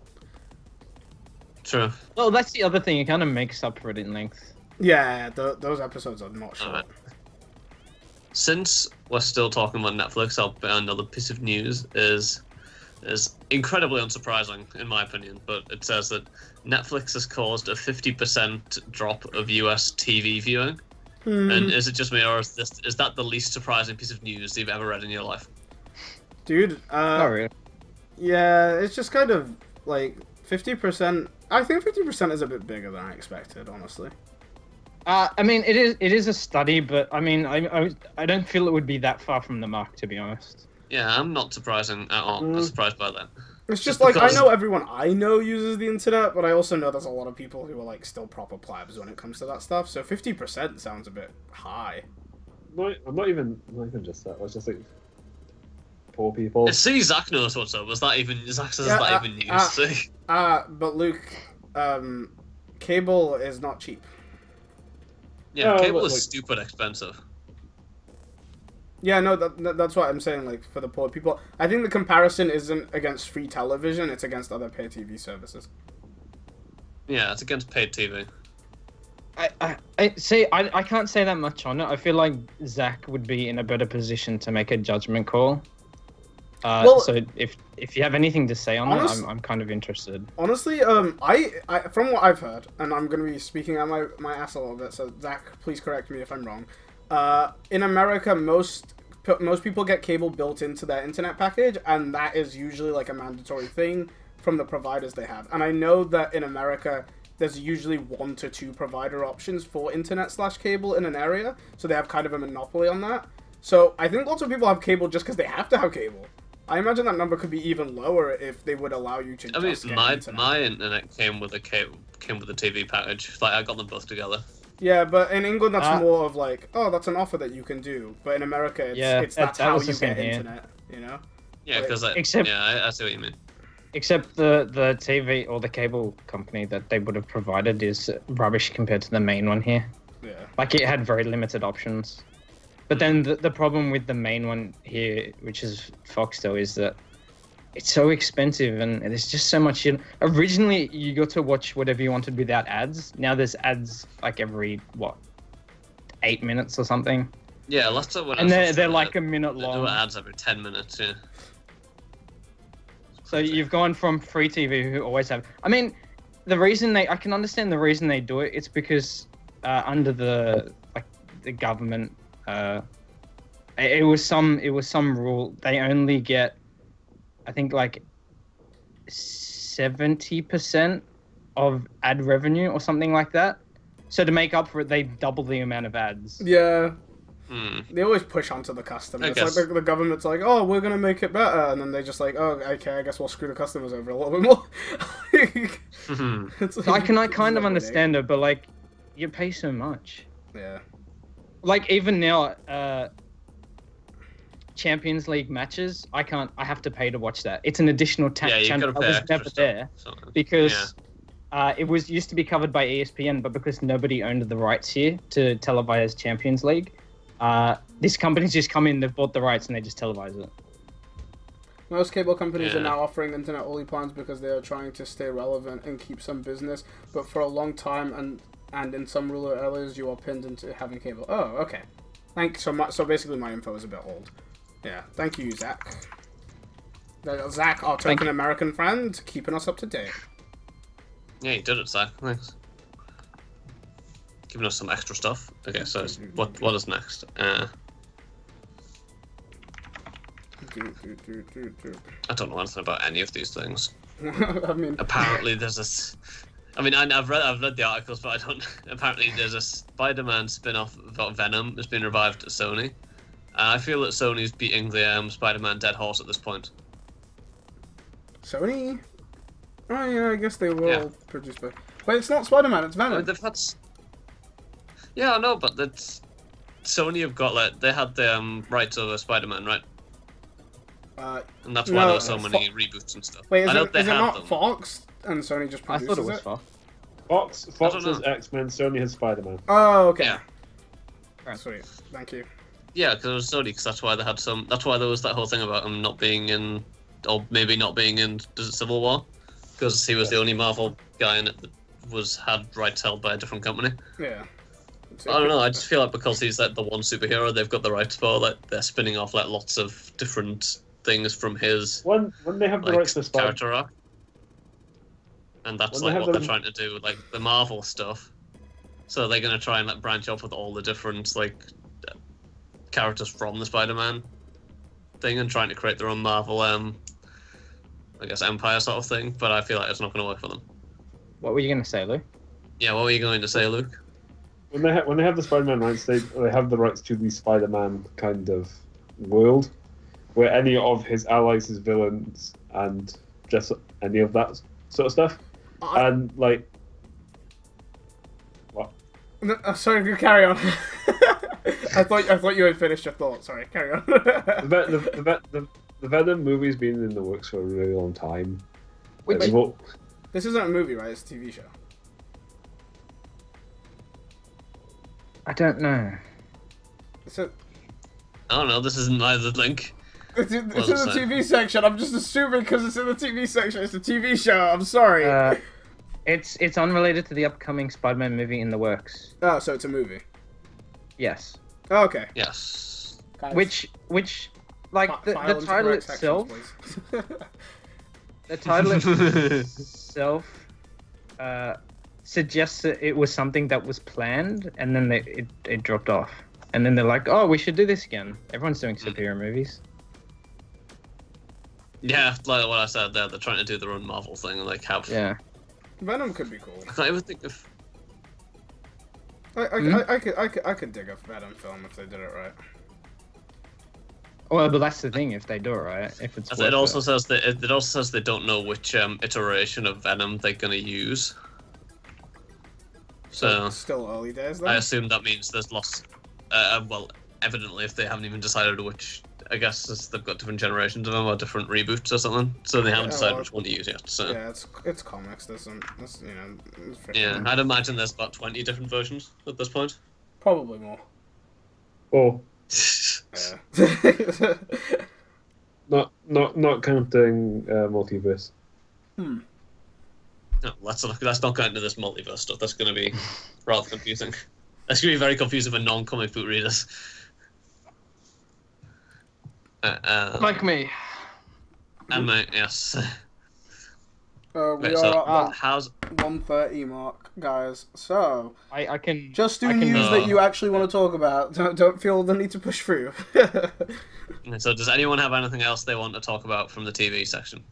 True. Well, that's the other thing. It kind of makes up for it in length. Yeah, those episodes are not short. Alright. Since we're still talking about Netflix, another piece of news is incredibly unsurprising in my opinion, but it says that Netflix has caused a 50% drop of US TV viewing. And is it just me, or is that the least surprising piece of news you've ever read in your life? Dude, Not really. yeah, it's just kind of like 50%. I think 50% is a bit bigger than I expected, honestly. I mean, it is a study, but I mean, I don't feel it would be that far from the mark, to be honest. Yeah, I'm not surprising at all. I'm surprised by that. It's just Just like, because- I know everyone I know uses the internet, but I also know there's a lot of people who are like still proper plebs when it comes to that stuff, so 50% sounds a bit high. I'm not even just that. I was just like poor people. See, Zach knows what's up. Zach says Yeah, that even news. See? But Luke, cable is not cheap. Yeah, No, cable but, is like- stupid expensive. Yeah, no, that's what I'm saying, like, for the poor people. I think the comparison isn't against free television, it's against other pay TV services. Yeah, it's against paid TV. I can't say that much on it. I feel like Zach would be in a better position to make a judgment call. Well- So if you have anything to say on Honest- it, I'm kind of interested. Honestly, I from what I've heard, and I'm going to be speaking out my ass a little bit, so Zach, please correct me if I'm wrong. In America, most people get cable built into their internet package, and that is usually like a mandatory thing from the providers they have. And I know that in America, there's usually 1 to 2 provider options for internet/cable in an area, so they have kind of a monopoly on that. So I think lots of people have cable just because they have to have cable. I imagine that number could be even lower if they would allow you to. I mean, my internet came with a TV package. Like I got them both together. Yeah, but in England that's more of like, oh, that's an offer that you can do. But in America, that's how you get internet. You know? Yeah, because I see what you mean. Except the TV or the cable company that they would have provided is rubbish compared to the main one here. Yeah. Like it had very limited options. But then the problem with the main one here, which is Foxtel, is that it's so expensive and there's just so much shit. Originally, you got to watch whatever you wanted without ads. Now there's ads like every, 8 minutes or something? Yeah, last time when and they're like a minute long. They do ads every 10 minutes, yeah. So you've gone from free TV, who always have... I mean, I can understand the reason they do it. It's because under the government... it was some rule. They only get, I think, 70% of ad revenue or something like that. So to make up for it, they double the amount of ads. Yeah. They always push onto the customer. It's like the government's like, oh, we're gonna make it better, and then they just like, oh, okay, I guess we'll screw the customers over a little bit more. So I kind of understand it, but you pay so much. Yeah. Even now, Champions League matches, I have to pay to watch that. It's an additional channel that was never there because it used to be covered by ESPN, but because nobody owned the rights here to televise Champions League, this company's just come in, they've bought the rights, and they just televise it. Most cable companies are now offering internet-only plans because they are trying to stay relevant and keep some business, but for a long time and in some rural areas, you are pinned into having cable. Oh, okay. Thanks so much. So basically, my info is a bit old. Yeah. Thank you, Zach. Zach, our token American friend, keeping us up to date. Yeah, you did it, Zach. Thanks. Giving us some extra stuff. Okay, so what is next? I don't know anything about any of these things. I mean, apparently there's this. I mean, I've read the articles, but I don't. Apparently, there's a Spider-Man spin-off about Venom that's been revived at Sony. I feel that Sony's beating the Spider-Man dead horse at this point. Sony? Oh yeah, I guess they will produce. But it's not Spider-Man; it's Venom. They've had. Yeah, I know, but that's Sony have got they had the rights over Spider-Man, right? And that's why there were so many reboots and stuff. Wait, is it not Fox and Sony just produces it? I thought it was Fox. Fox has X-Men, Sony has Spider-Man. Oh, okay. Yeah. Sweet. Thank you. Yeah, because it was Sony, because that's why they had some. That's why there was that whole thing about him not being in, or maybe not being in Civil War, because he was the only Marvel guy in it that had rights held by a different company. Yeah. I don't know. I just feel like because he's the one superhero they've got the rights for, they're spinning off lots of different things from his when they have the rights to character arc, and that's what they're trying to do, the Marvel stuff. So they're gonna try and branch off with all the different characters from the Spider-Man thing and trying to create their own Marvel, I guess Empire sort of thing. But I feel like it's not gonna work for them. What were you gonna say, Luke? Yeah, what were you going to say, Luke? When they have the Spider-Man rights, they have the rights to the Spider-Man kind of world, where any of his allies, his villains, and just any of that sort of stuff, and what? No, sorry, carry on. I thought you had finished your thought. Sorry, carry on. The Venom movie's been in the works for a really long time. Wait, this isn't a movie, right? It's a TV show. I don't know. So, I don't know. This isn't either link. It's in the TV section. I'm just assuming because it's in the TV section. It's a TV show. I'm sorry. It's unrelated to the upcoming Spider-Man movie in the works. Oh, so it's a movie. Yes. Oh, okay. Yes. Guys, Which the title itself. The title itself suggests that it was something that was planned, and then it dropped off. And then they're like, oh, we should do this again. Everyone's doing superhero movies. Yeah, like what I said there, they're trying to do their own Marvel thing and like have. Yeah. Venom could be cool. I can't even think of. I could dig a Venom film if they did it right. Well, but that's the thing. If they do it right, if it's It also says that it also says they don't know which iteration of Venom they're gonna use. So Still early days, though. I assume that means there's lots. Well, evidently, if they haven't even decided which, I guess they've got different generations of them or different reboots or something, so they haven't decided which one to use yet. So yeah, it's comics. It's it's yeah, I'd imagine there's about 20 different versions at this point. probably more. Oh, Yeah. not counting multiverse. No, let's not go into this multiverse stuff. That's going to be rather confusing. That's going to be very confusing for non-comic book readers. like me. And mate, yes. We Wait, are so at how's 1:30 mark, guys. So I can just do I can, news that you actually want to talk about. Don't feel the need to push through. so? Does anyone have anything else they want to talk about from the TV section?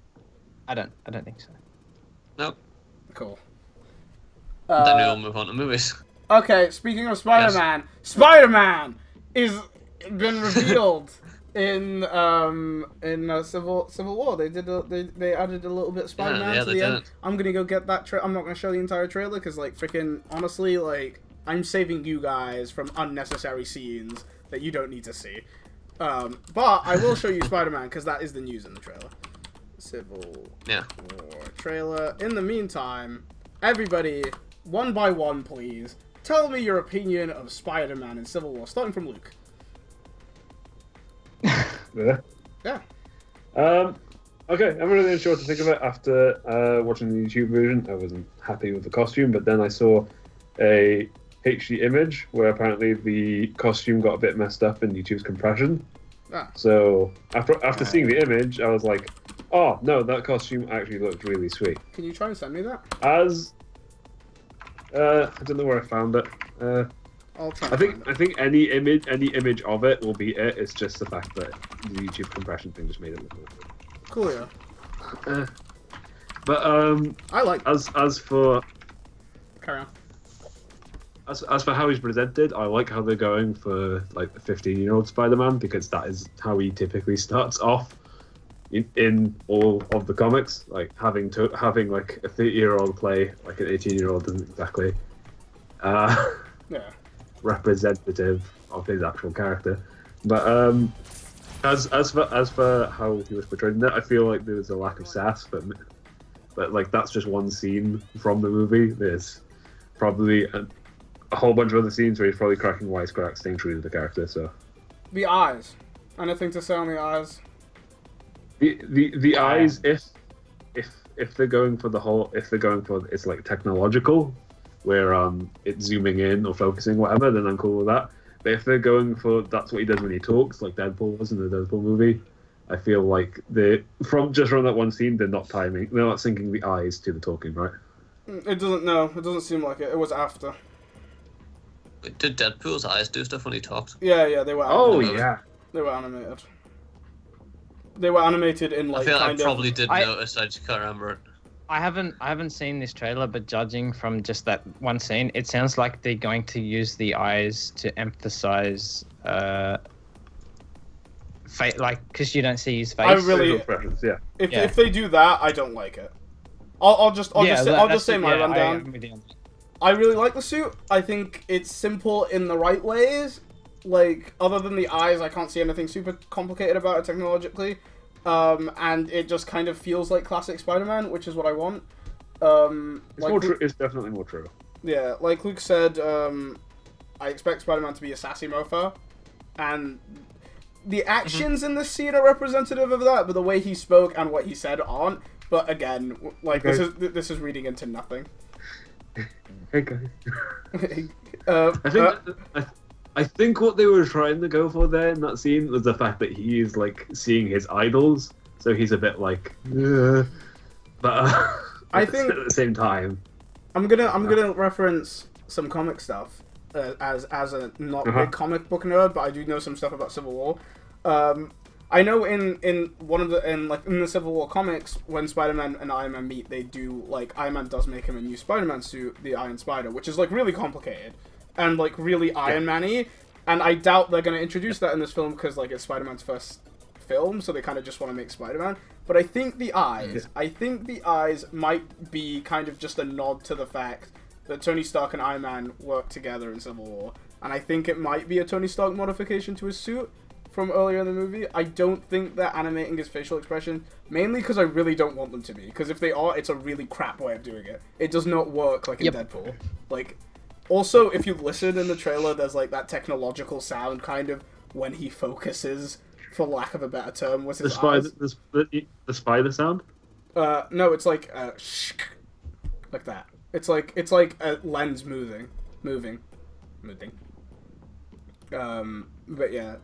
I don't think so. No. Cool. Then we'll move on to movies. Okay, speaking of Spider-Man, Spider-Man is been revealed in Civil War. They added a little bit of Spider-Man to the end. I'm gonna go get that. I'm not gonna show the entire trailer because, like, freaking honestly, like, I'm saving you guys from unnecessary scenes that you don't need to see. But I will show you Spider-Man because that is the news in the trailer. Civil War trailer. In the meantime, everybody, one by one, please, tell me your opinion of Spider-Man in Civil War, starting from Luke. Yeah. Yeah. Okay, I'm really unsure to think of it after watching the YouTube version. I wasn't happy with the costume, but then I saw a HD image where apparently the costume got a bit messed up in YouTube's compression. Ah. So after seeing the image, I was like, oh no, that costume actually looked really sweet. Can you try and send me that? I don't know where I found it. I'll try. I think any image of it will be it. It's just the fact that the YouTube compression thing just made it look weird. Cool, yeah. But I like. as for Carry on. as for how he's presented, I like how they're going for like the 15-year-old Spider-Man because that is how he typically starts off in all of the comics. Like having like a 30-year-old play like an 18-year-old isn't exactly representative of his actual character. But as for how he was portrayed in it, I feel like there was a lack of sass, but like that's just one scene from the movie. There's probably a whole bunch of other scenes where he's probably cracking wisecracks, staying true to the character. So the eyes. Anything to say on the eyes? The eyes, if they're going for it's like technological, where it's zooming in or focusing, whatever, then I'm cool with that. But if they're going for that's what he does when he talks, like Deadpool was in the Deadpool movie, I feel like from that one scene, they're not syncing the eyes to the talking, right? It doesn't seem like it. It was after. Did Deadpool's eyes do stuff when he talked? Yeah, they were animated. Oh yeah. They were animated. They were animated in like I feel kind I probably of... did notice, I just can't remember it. I haven't seen this trailer, but judging from just that one scene, it sounds like they're going to use the eyes to emphasize like because you don't see his face. I really, yeah. If they do that, I don't like it. I'll just say my rundown. I really like the suit. I think it's simple in the right ways. Like, other than the eyes, I can't see anything super complicated about it technologically. And it just kind of feels like classic Spider-Man, which is what I want. It's definitely more true. Yeah, like Luke said, I expect Spider-Man to be a sassy mofo. And the actions in this scene are representative of that, but the way he spoke and what he said aren't. But again, like, this is reading into nothing. Hey guys. I think what they were trying to go for there in that scene was the fact that he is like seeing his idols, so he's a bit like, but I think at the same time, I'm gonna reference some comic stuff as a not big comic book nerd, but I do know some stuff about Civil War. I I know in one of the in the Civil War comics, when Spider-Man and Iron Man meet, they do like Iron Man does make him a new Spider-Man suit, the Iron Spider, which is like really complicated and like really Iron Man-y. And I doubt they're going to introduce that in this film because like it's Spider-Man's first film, so they kind of just want to make Spider-Man. But I think the eyes might be kind of just a nod to the fact that Tony Stark and Iron Man worked together in Civil War. And I think it might be a Tony Stark modification to his suit from earlier in the movie. I don't think they're animating his facial expression, mainly because I really don't want them to be. Because if they are, it's a really crap way of doing it. It does not work like in Deadpool. Like, also, if you listen in the trailer, there's like that technological sound kind of when he focuses, for lack of a better term, with his eyes. The spider sound? No, it's like like that. It's like a lens moving. But yeah.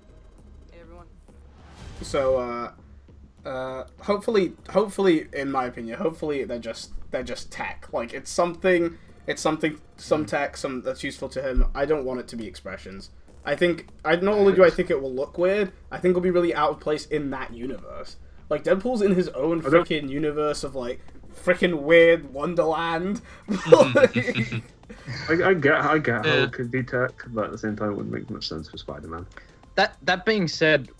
Hey everyone. So hopefully, in my opinion, hopefully they're just tech. Like it's something, some tech, that's useful to him. I don't want it to be expressions. Not only do I think it will look weird, I think it'll be really out of place in that universe. Like Deadpool's in his own freaking universe of like freaking weird Wonderland. I get how it could be tech, but at the same time, it wouldn't make much sense for Spider-Man. That being said,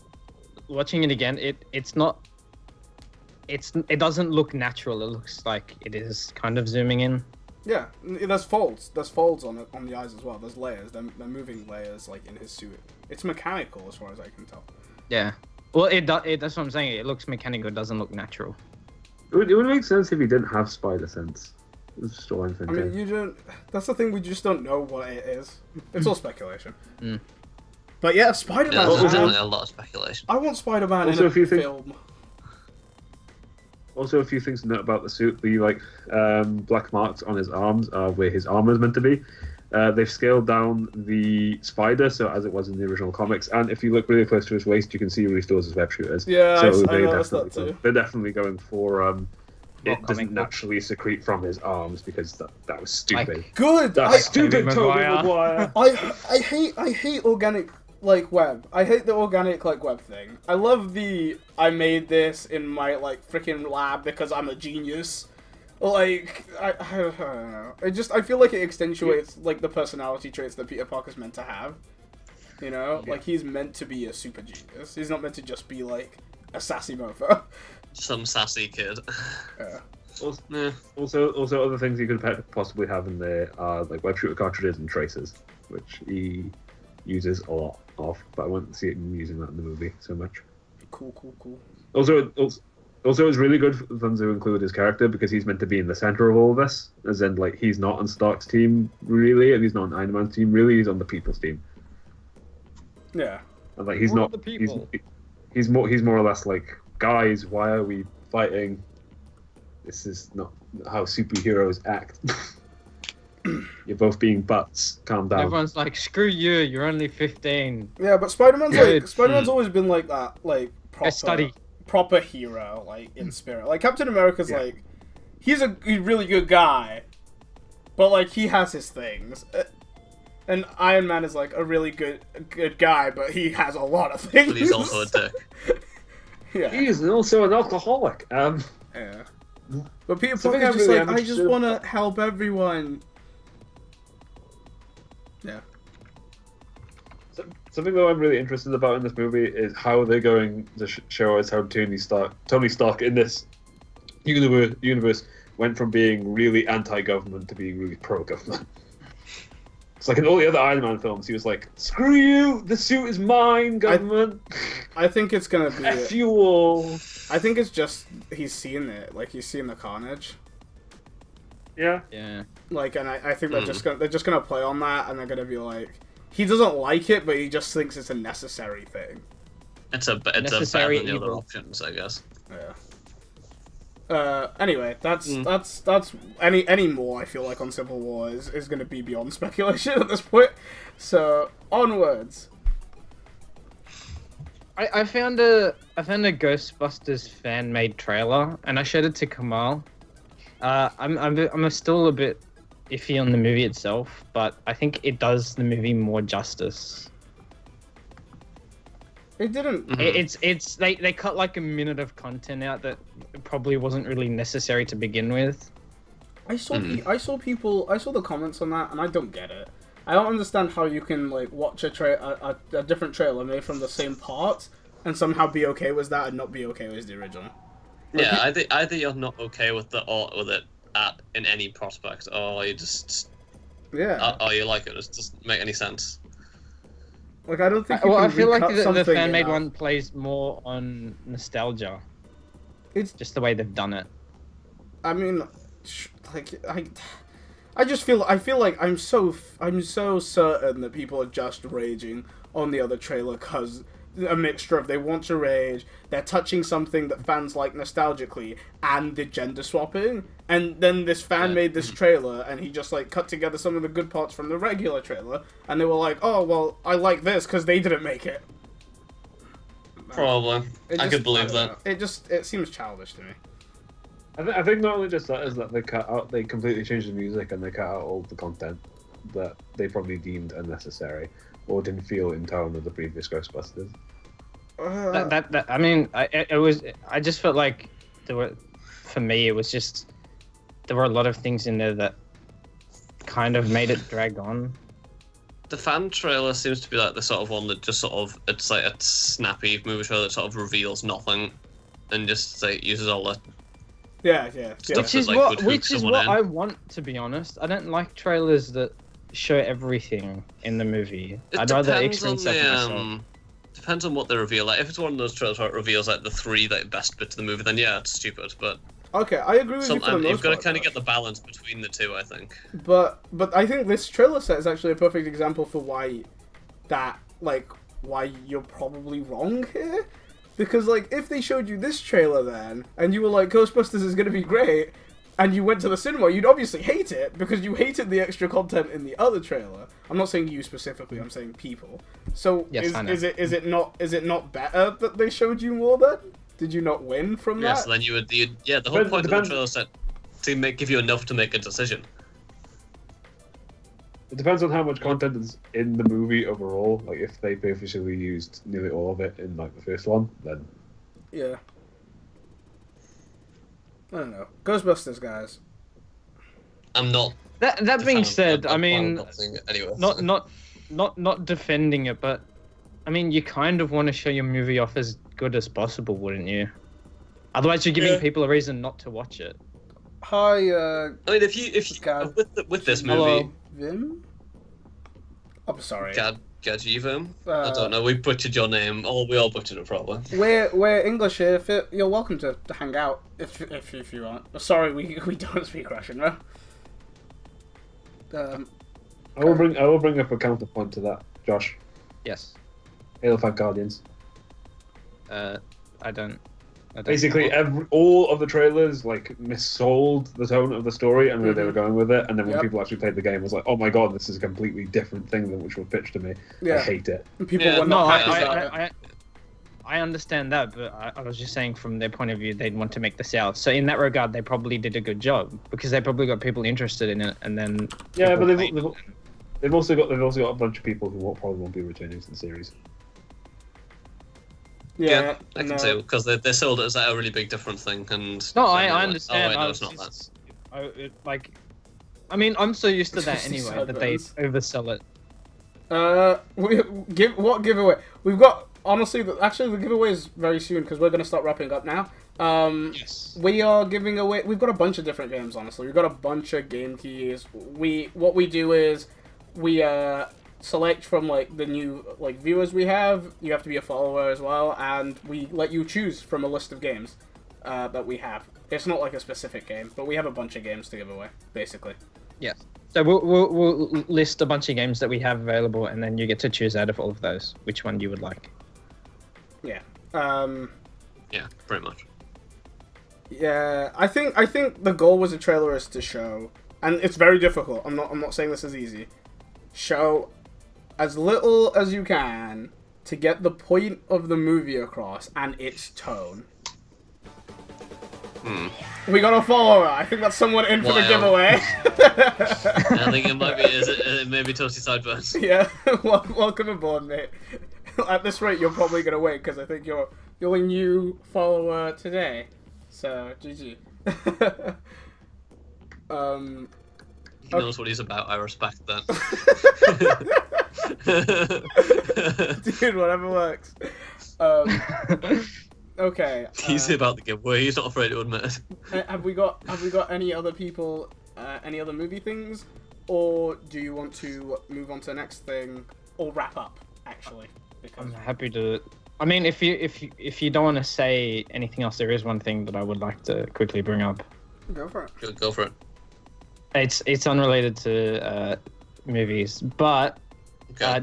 watching it again, it doesn't look natural. It looks like it is kind of zooming in. Yeah, there's folds. There's folds on it, on the eyes as well. There's layers. They're moving layers like in his suit. It's mechanical as far as I can tell. Yeah. Well, that's what I'm saying. It looks mechanical. It doesn't look natural. It would make sense if he didn't have spider sense. It's just all I'm thinking. I mean, you don't. That's the thing. We just don't know what it is. It's all speculation. Mm. But yeah, Spider-Man. Yeah, there's definitely a lot of speculation. I want Spider-Man Also, in if you a think- film. Also, a few things to note about the suit. The black marks on his arms are where his armor is meant to be. They've scaled down the spider, so as it was in the original comics. And if you look really close to his waist, you can see where he stores his web shooters. Yeah, so I noticed that too. They're definitely going for it doesn't comic naturally secrete from his arms because that was stupid. Like, Good. That's stupid, Tobey Tobey Maguire. Maguire. I hate organic like web. I hate the organic like web thing. I love I made this in my like freaking lab because I'm a genius. Like I don't know. I feel like it accentuates like the personality traits that Peter Parker's meant to have. You know, like he's meant to be a super genius. He's not meant to just be like a sassy mofo. Some sassy kid. Yeah. Also, other things you could possibly have in there are like web shooter cartridges and tracers, which he uses a lot of, but I wouldn't see him using that in the movie so much. Cool. Also, it's really good for them to include his character because he's meant to be in the center of all of this, as in like he's not on Stark's team really, and he's not on Iron Man's team really. He's on the People's team. Yeah. And like he's not. He's more or less like, guys, why are we fighting? This is not how superheroes act. You're both being butts. Calm down. Everyone's like, screw you, you're only 15. Yeah, but Spider-Man's Good. like Spider-Man's always been like that, like study. proper hero, like in spirit. Like Captain America's Yeah. like he's a really good guy, but like he has his things. And Iron Man is like a really good guy, but he has a lot of things. But he's also a dick. Yeah. He's also an alcoholic. Yeah. But Peter Something Parker's just I really like, I just understood- want to help everyone. Yeah. Something that I'm really interested about in this movie is how they're going to show us how Tony Stark in this universe went from being really anti-government to being really pro-government. It's like in all the other Iron Man films, he was like, "Screw you! The suit is mine, government. I think it's gonna be. F you all." I think it's just he's seeing it, like he's seeing the carnage. Yeah. Yeah. Like, and I think they're just gonna play on that, and they're gonna be like, he doesn't like it, but he just thinks it's a necessary thing. It's a better Necessary than the other evil. options, I guess. Yeah. Anyway, that's any more I feel like on Civil War is gonna be beyond speculation at this point. So onwards. I found a Ghostbusters fan made trailer and I showed it to Kamal. I'm still a bit iffy on the movie itself, but I think it does the movie more justice. It didn't. It's they cut like a minute of content out that probably wasn't really necessary to begin with. I saw the comments on that, and I don't get it. I don't understand how you can like watch a different trailer made from the same parts and somehow be okay with that and not be okay with the original. Yeah, either you're not okay with it in any prospect, or you just or you like it. It doesn't make any sense. Like I don't think. I feel like the fan-made one plays more on nostalgia. It's just the way they've done it. I mean, like I feel like I'm so certain that people are just raging on the other trailer because a mixture of they want to rage, they're touching something that fans like nostalgically, and the gender swapping. And then this fan made this trailer, and he just like cut together some of the good parts from the regular trailer, and they were like, "Oh well, I like this because they didn't make it." Probably, I could believe that. It seems childish to me. I think not only just that is that they completely changed the music and they cut out all the content that they probably deemed unnecessary or didn't feel in tone with the previous Ghostbusters. I just felt like for me it was just there were a lot of things in there that kind of made it drag on. The fan trailer seems to be like the sort of one that just sort of it's like a snappy movie trailer that sort of reveals nothing and just like uses all the Which is what I want, to be honest. I don't like trailers that show everything in the movie. I'd rather experience that for myself. Depends on what they reveal. Like, if it's one of those trailers where it reveals like the three best bits of the movie, then yeah, it's stupid. But okay, I agree with you for the most you've got to part, kind of get the balance between the two, I think. But I think this trailer set is actually a perfect example for why you're probably wrong here. Because, like, if they showed you this trailer then, and you were like, Ghostbusters is going to be great, and you went to the cinema, you'd obviously hate it, because you hated the extra content in the other trailer. I'm not saying you specifically, I'm saying people. So, yes, is it not better that they showed you more then? Did you not win from that? Yeah, so then the whole point of the trailer set to give you enough to make a decision. It depends on how much content is in the movie overall. Like, if they purposely used nearly all of it in, like, the first one, then... Yeah. I don't know. Ghostbusters, guys. I'm not... That being said, I mean... Anyway, not defending it, but... I mean, you kind of want to show your movie off as good as possible, wouldn't you? Otherwise, you're giving people a reason not to watch it. Hi, I mean, if you with this movie... Hello, Vim? I'm sorry. Gajivim? I don't know, we butchered your name. We all butchered it, probably. We're English here. You're welcome to hang out if you want. Sorry, we don't speak Russian, no? I will bring up a counterpoint to that, Josh. Yes. Halo 5 Guardians. I don't Basically, all of the trailers like missold the tone of the story and where they were going with it, and then when people actually played the game, it was like, "Oh my god, this is a completely different thing than which was pitched to me." I hate it. People were not happy. I understand that, but I was just saying from their point of view, they'd want to make the sale. So in that regard, they probably did a good job because they probably got people interested in it, and then but they've also got a bunch of people who probably won't be returning to the series. Yeah, I can see because they sold it as a really big different thing, and I understand. Oh, wait, no, it's not that. I mean, I'm so used to that anyway that they oversell it. What giveaway? We've got honestly, the giveaway is very soon because we're gonna start wrapping up now. Yes. We are giving away. We've got a bunch of different games. Honestly, we've got a bunch of game keys. What we do is we select from like the new viewers we have. You have to be a follower as well, and we let you choose from a list of games that we have. It's not like a specific game, but we have a bunch of games to give away, basically. Yes. So we'll list a bunch of games that we have available, and then you get to choose out of all of those which one you would like. Yeah. Yeah, pretty much. Yeah, I think the goal was a trailer is to show, and it's very difficult. I'm not saying this is easy. Show as little as you can to get the point of the movie across and its tone. We got a follower. I think that's someone in for the giveaway. I think it might be. It may be Toasty Sideburns. Yeah. Welcome aboard, mate. At this rate, you're probably gonna win because I think you're a new follower today. So GG. He knows what he's about. I respect that. Dude, whatever works. Okay. He's about the giveaway. He's not afraid to admit it. Have we got any other people, any other movie things, or do you want to move on to the next thing, or wrap up? Actually, because... I'm happy to. I mean, if you don't want to say anything else, there is one thing that I would like to quickly bring up. Go for it. Go for it. It's unrelated to movies, but Okay.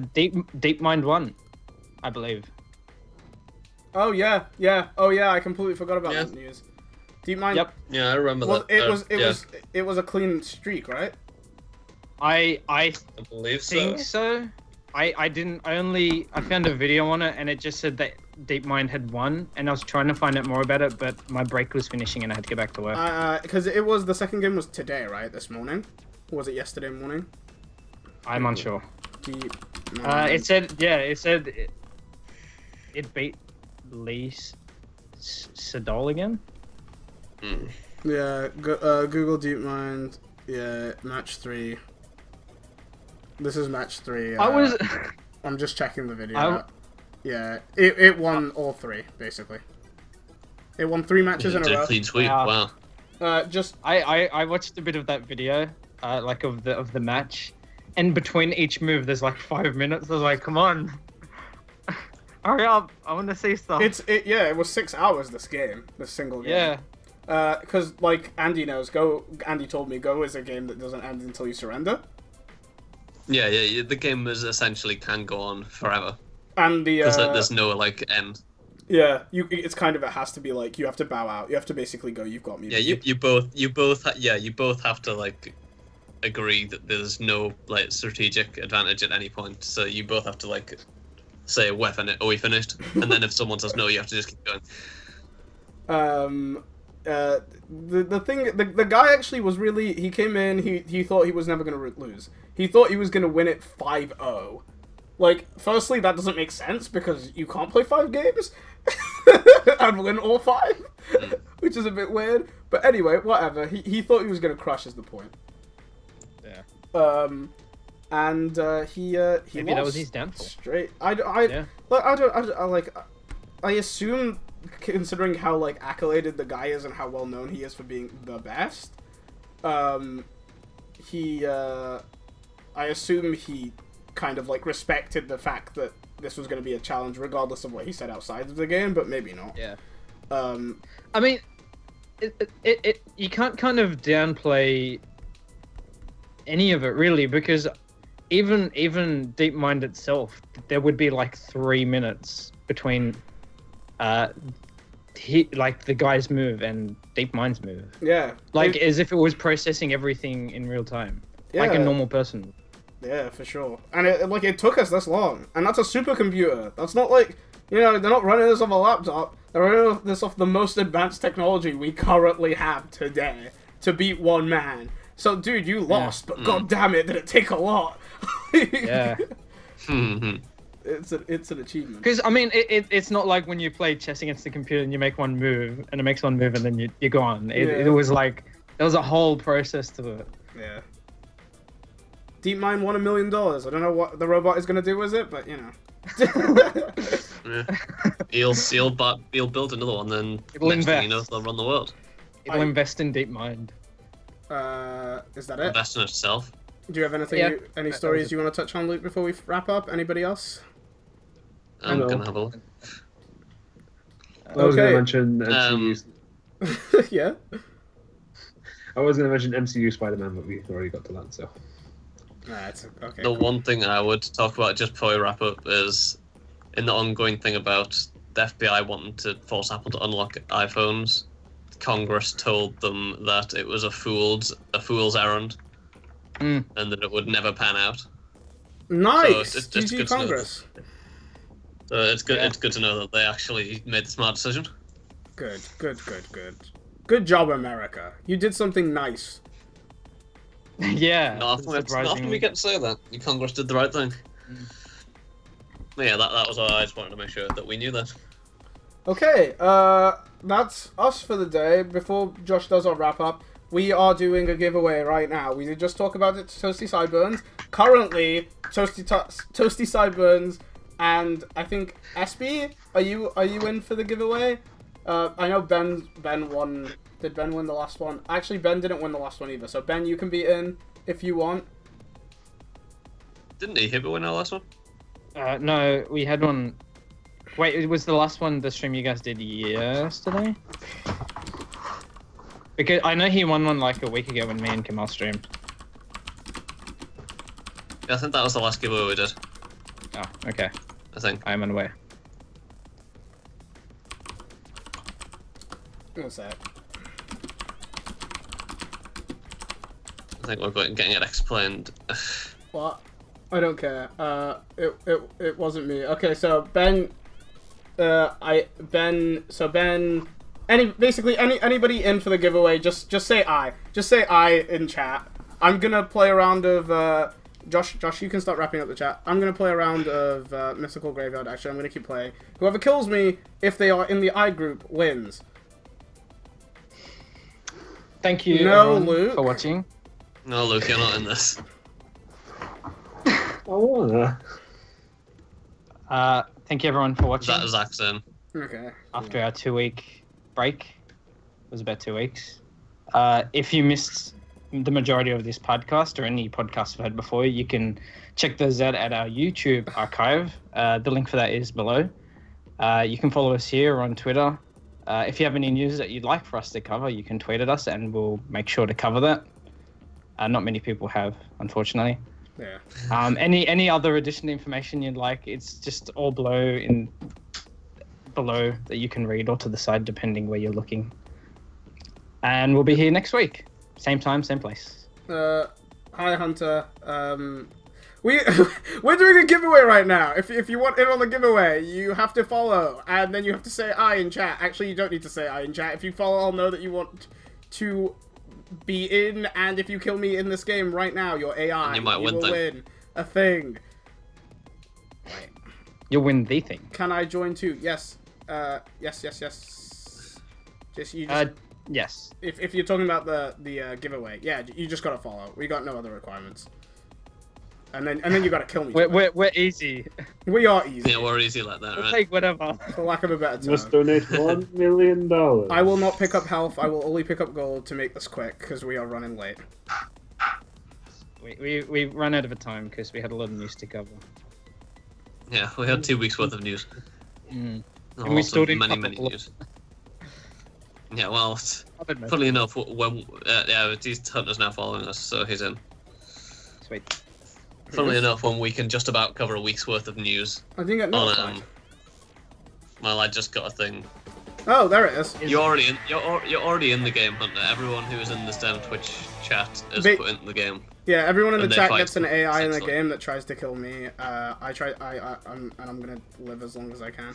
Deep Mind 1, I believe. Oh yeah. Oh yeah, I completely forgot about that news. Deep Mind. Yep. Yeah, I remember that. It was a clean streak, right? I believe think so. I found a video on it and it just said that DeepMind had won, and I was trying to find out more about it, but my break was finishing and I had to get back to work. Because the second game was today, right? This morning, or was it yesterday morning? I'm unsure. DeepMind. It said it beat Lee Sedol again. Mm. Yeah, Google DeepMind. Yeah, match 3. This is match 3. I'm just checking the video out. Yeah, it won all 3 basically. It won 3 matches in a row. Clean sweep. Wow. I watched a bit of that video, like of the match, and between each move there's like 5 minutes. I was like, come on, hurry up! I want to see stuff. It was 6 hours. This single game. Yeah. Because like Andy knows, Andy told me Go is a game that doesn't end until you surrender. Yeah. The game is essentially can go on forever. And because there's no like end. Yeah, it's kind of, it has to be like you have to bow out. You have to basically go. You've got me. Yeah, you both have to like agree that there's no like strategic advantage at any point. So you both have to like say we finished, and then if someone says no, you have to just keep going. The guy actually was really, he came in, he thought he was never gonna lose. He thought he was gonna win it 5-0. Like, firstly, that doesn't make sense because you can't play 5 games and win all 5, which is a bit weird. But anyway, whatever. He thought he was gonna crush is the point. Yeah. And he Maybe lost that was his downfall. straight. Yeah. I assume, considering how like accoladed the guy is and how well known he is for being the best, I assume he kind of like respected the fact that this was going to be a challenge regardless of what he said outside of the game, but maybe not. Yeah. I mean, you can't kind of downplay any of it really, because even DeepMind itself, there would be like 3 minutes between like the guy's move and DeepMind's move. Yeah. Like as if it was processing everything in real time, like a normal person. Yeah, for sure. And it took us this long. And that's a supercomputer. That's not like, they're not running this off a laptop. They're running this off the most advanced technology we currently have today to beat one man. So, dude, you lost, but god damn it, did it take a lot. Yeah. It's an achievement. Because, I mean, it's not like when you play chess against the computer and you make one move, and it makes one move, and then you go on. It was like, there was a whole process to it. Yeah. DeepMind won $1 million. I don't know what the robot is going to do with it, but, Yeah. He'll build another one, then It'll next thing invest. you know, they'll run the world. It'll invest in DeepMind. Is that it? Invest in itself. Do you have anything, any stories you want to touch on, Luke, before we wrap up? Anybody else? I'm gonna have a look. I was going to mention MCU. Yeah? I was going to mention MCU Spider-Man, but we already got to that, so... It's okay. The one thing I would talk about just before we wrap up is in the ongoing thing about the FBI wanting to force Apple to unlock iPhones. Congress told them that it was a fool's errand, and that it would never pan out. Nice. So it's GG good Congress. So it's good. It's good to know that they actually made the smart decision. Good. Good job, America. You did something nice. Yeah. Not often we get to say that. Your Congress did the right thing. Yeah, that was all. I just wanted to make sure that we knew that. Okay, that's us for the day. Before Josh does our wrap up, we are doing a giveaway right now. We did just talk about it to Toasty Sideburns. Currently, Toasty Sideburns and I think SB, are you in for the giveaway? I know Ben won. Did Ben win the last one? Actually, Ben didn't win the last one either. So Ben, you can be in if you want. Didn't he win our last one? No, we had one. Wait, it was the last one, the stream you guys did yesterday? Because I know he won one like a week ago when me and Kamal streamed. Yeah, I think that was the last giveaway we did. Oh, okay. I think. I am unaware. What's that? I think we're getting it explained. What? I don't care. It wasn't me. Okay, so Ben. Anybody in for the giveaway, just say I. Just say I in chat. I'm gonna play a round of Josh, you can start wrapping up the chat. I'm gonna play a round of Mystical Graveyard. Actually, I'm gonna keep playing. Whoever kills me, if they are in the I group, wins. Thank you, Luke, for watching. No, Luke, you're not in this. I wanna. Thank you everyone for watching. Zach's in. Okay. After our 2-week break, it was about 2 weeks. If you missed the majority of this podcast or any podcast we've had before, you can check those out at our YouTube archive. The link for that is below. You can follow us here on Twitter. If you have any news that you'd like for us to cover, you can tweet at us and we'll make sure to cover that. Not many people have, unfortunately. Yeah. Any other additional information you'd like, it's just all below that you can read, or to the side depending where you're looking. And we'll be here next week. Same time, same place. Hi Hunter. We're doing a giveaway right now. If you want in on the giveaway, you have to follow, and then you have to say I in chat. Actually, you don't need to say I in chat. If you follow, I'll know that you want to be in, and if you kill me in this game right now, your AI, you might will win a thing. Wait. You'll win the thing. Can I join too? Yes. Yes. Yes. If you're talking about the giveaway, yeah, you just gotta follow. We got no other requirements. And then you gotta kill me. We're easy. We are easy. Yeah, we're easy like that, We'll right? take whatever. For lack of a better term. Must donate $1 million. I will not pick up health. I will only pick up gold to make this quick because we are running late. We ran out of time because we had a lot of news to cover. Yeah, we had 2 weeks worth of news. Mm. And we still didn't many cover all of news. Yeah, well, funnily enough, when these Hunter's now following us, so he's in. Sweet. Funnily enough, when we can just about cover a week's worth of news. I think it On, well, I just got a thing. Oh, there it is. You're already in the game, Hunter. Everyone who is in this damn Twitch chat is put into the game. Yeah, everyone in the And they chat fight gets an AI in the essentially. game that tries to kill me. I'm gonna live as long as I can.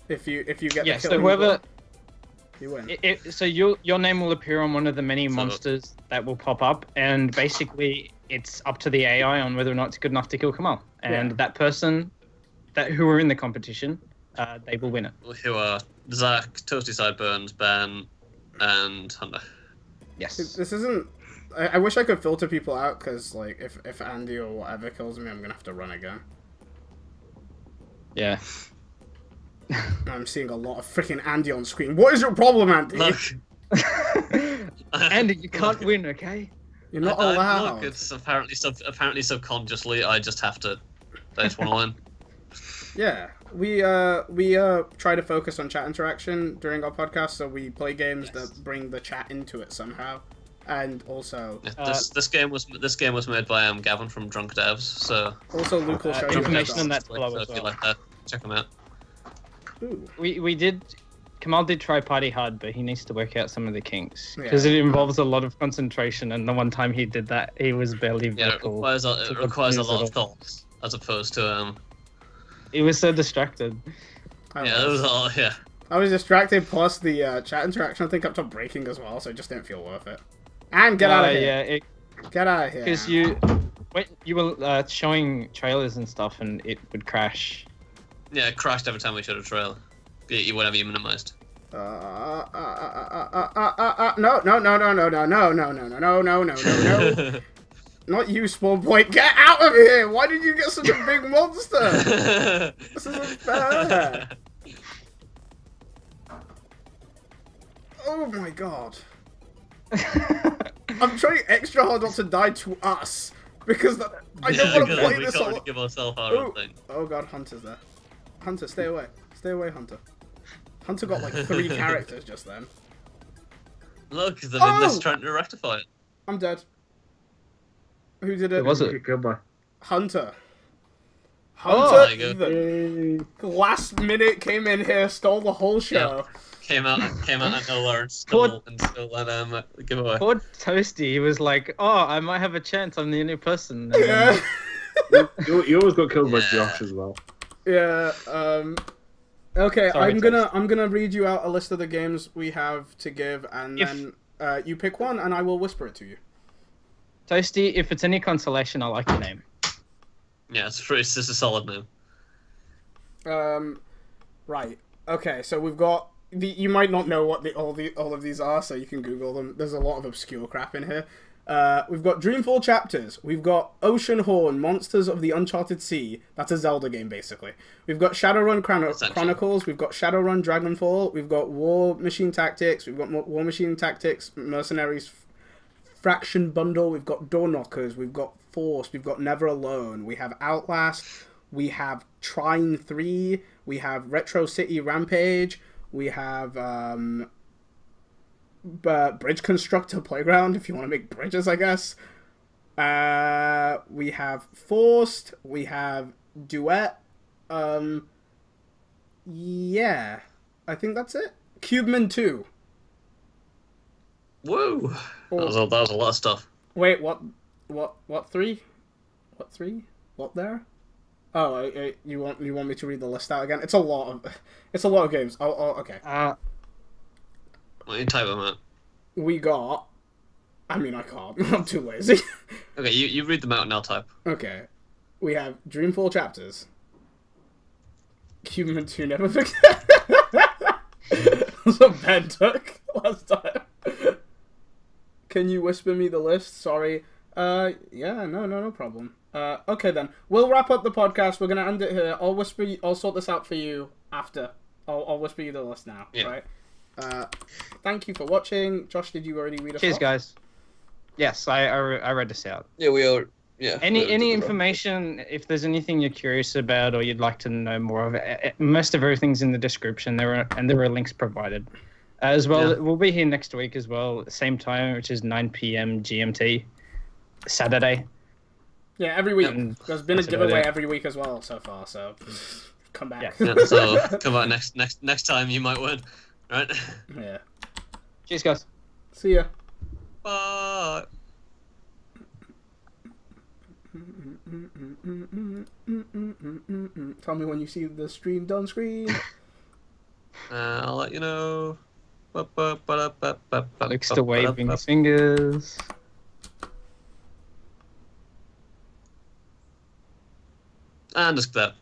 If you get Yeah, the so kill, whoever... you win. So your name will appear on one of the many monsters that will pop up, and basically it's up to the AI on whether or not it's good enough to kill Kamal. And that person who are in the competition, they will win it. Who are Zach, Toasty Sideburns, Ben, and Hunter. Yes. This isn't. I wish I could filter people out because, like, if Andy or whatever kills me, I'm gonna have to run again. Yeah. I'm seeing a lot of freaking Andy on screen. What is your problem, Andy? Look. Andy, you can't win, okay? You're not allowed. Look, it's apparently subconsciously. I just want to win. Yeah, we try to focus on chat interaction during our podcast, so we play games that bring the chat into it somehow, and also this game was made by Gavin from Drunk Devs. So also Luke will show you information on that so below as if you well. like that, check them out. Ooh. We did. Kamal did try party hard, but he needs to work out some of the kinks because Yeah. it involves a lot of concentration. And the one time he did that, he was barely Yeah, it vocal. requires a lot of thoughts as opposed to He was so distracted. I yeah, it was all yeah. I was distracted. Plus the chat interaction, I think, kept on breaking as well, so it just didn't feel worth it. And get out of here. Yeah, Get out of here. because Wait, you were showing trailers and stuff, and it would crash. Yeah, it crashed every time we showed a trailer. Whatever you minimized. No, no, no, no, no, no, no, no, no, no, no, no, no, no. Not you, small boy. Get out of here! Why did you get such a big monster? This isn't fair. Oh my god. I'm trying extra hard not to die to us. Because I don't want to play this all. We can't give ourselves our own thing. Oh god, Hunter's there. Hunter, stay away. Stay away, Hunter. Hunter got like 3 characters just then. Look, they're in this trying to rectify it. I'm dead. Who did it? Who was it? Goodbye. Hunter. Oh, Hunter, even. Last minute came in here, stole the whole show. Yeah. Came out of nowhere and stole that giveaway. Poor Toasty, he was like, "Oh, I might have a chance. I'm the only person." And Yeah. You always got killed by Josh as well. Yeah. Okay, Sorry, I'm gonna read you out a list of the games we have to give, and then you pick one, and I will whisper it to you. Toasty, if it's any consolation, I like your name. Yeah, it's just a solid name. Right. Okay, so we've got you might not know what all of these are, so you can Google them. There's a lot of obscure crap in here. We've got Dreamfall Chapters. We've got Oceanhorn, Monsters of the Uncharted Sea. That's a Zelda game, basically. We've got Shadowrun Chronicles. We've got Shadowrun Dragonfall. We've got War Machine Tactics. We've got War Machine Tactics, Mercenaries Fraction Bundle. We've got Door Knockers. We've got Force. We've got Never Alone. We have Outlast. We have Trine 3. We have Retro City Rampage. We have Bridge Constructor Playground, if you want to make bridges, I guess. We have Forced. We have Duet. Yeah. I think that's it. Cubeman 2. Woo! That was a lot of stuff. Wait, what 3? What 3? What there? Oh, you want me to read the list out again? It's a lot of games. Oh, okay. What do you type them out? We got. I mean, I can't. I'm too lazy. Okay, you read them out and I'll type. Okay. We have Dreamfall Chapters. Human 2 Never Forget. That's what Ben took last time. Can you whisper me the list? Sorry. Yeah, no problem. Okay then. We'll wrap up the podcast. We're gonna end it here. I'll sort this out for you after. I'll whisper you the list now. Yeah. Right. Thank you for watching. Josh, did you already read us Cheers, off? guys. Yes, I read this out. Yeah, we are. Yeah. Any information, if there's anything you're curious about or you'd like to know more of, most of everything's in the description. There are links provided. As well, we'll be here next week as well, same time, which is 9 p.m. GMT, Saturday. Yeah, every week. There's been a giveaway every week as well so far, so come back. Yeah, so come out next time, you might win, right? Yeah. Cheers, guys. See ya. Bye. Tell me when you see the stream done screen. I'll let you know. Alex still waving his fingers. And just that.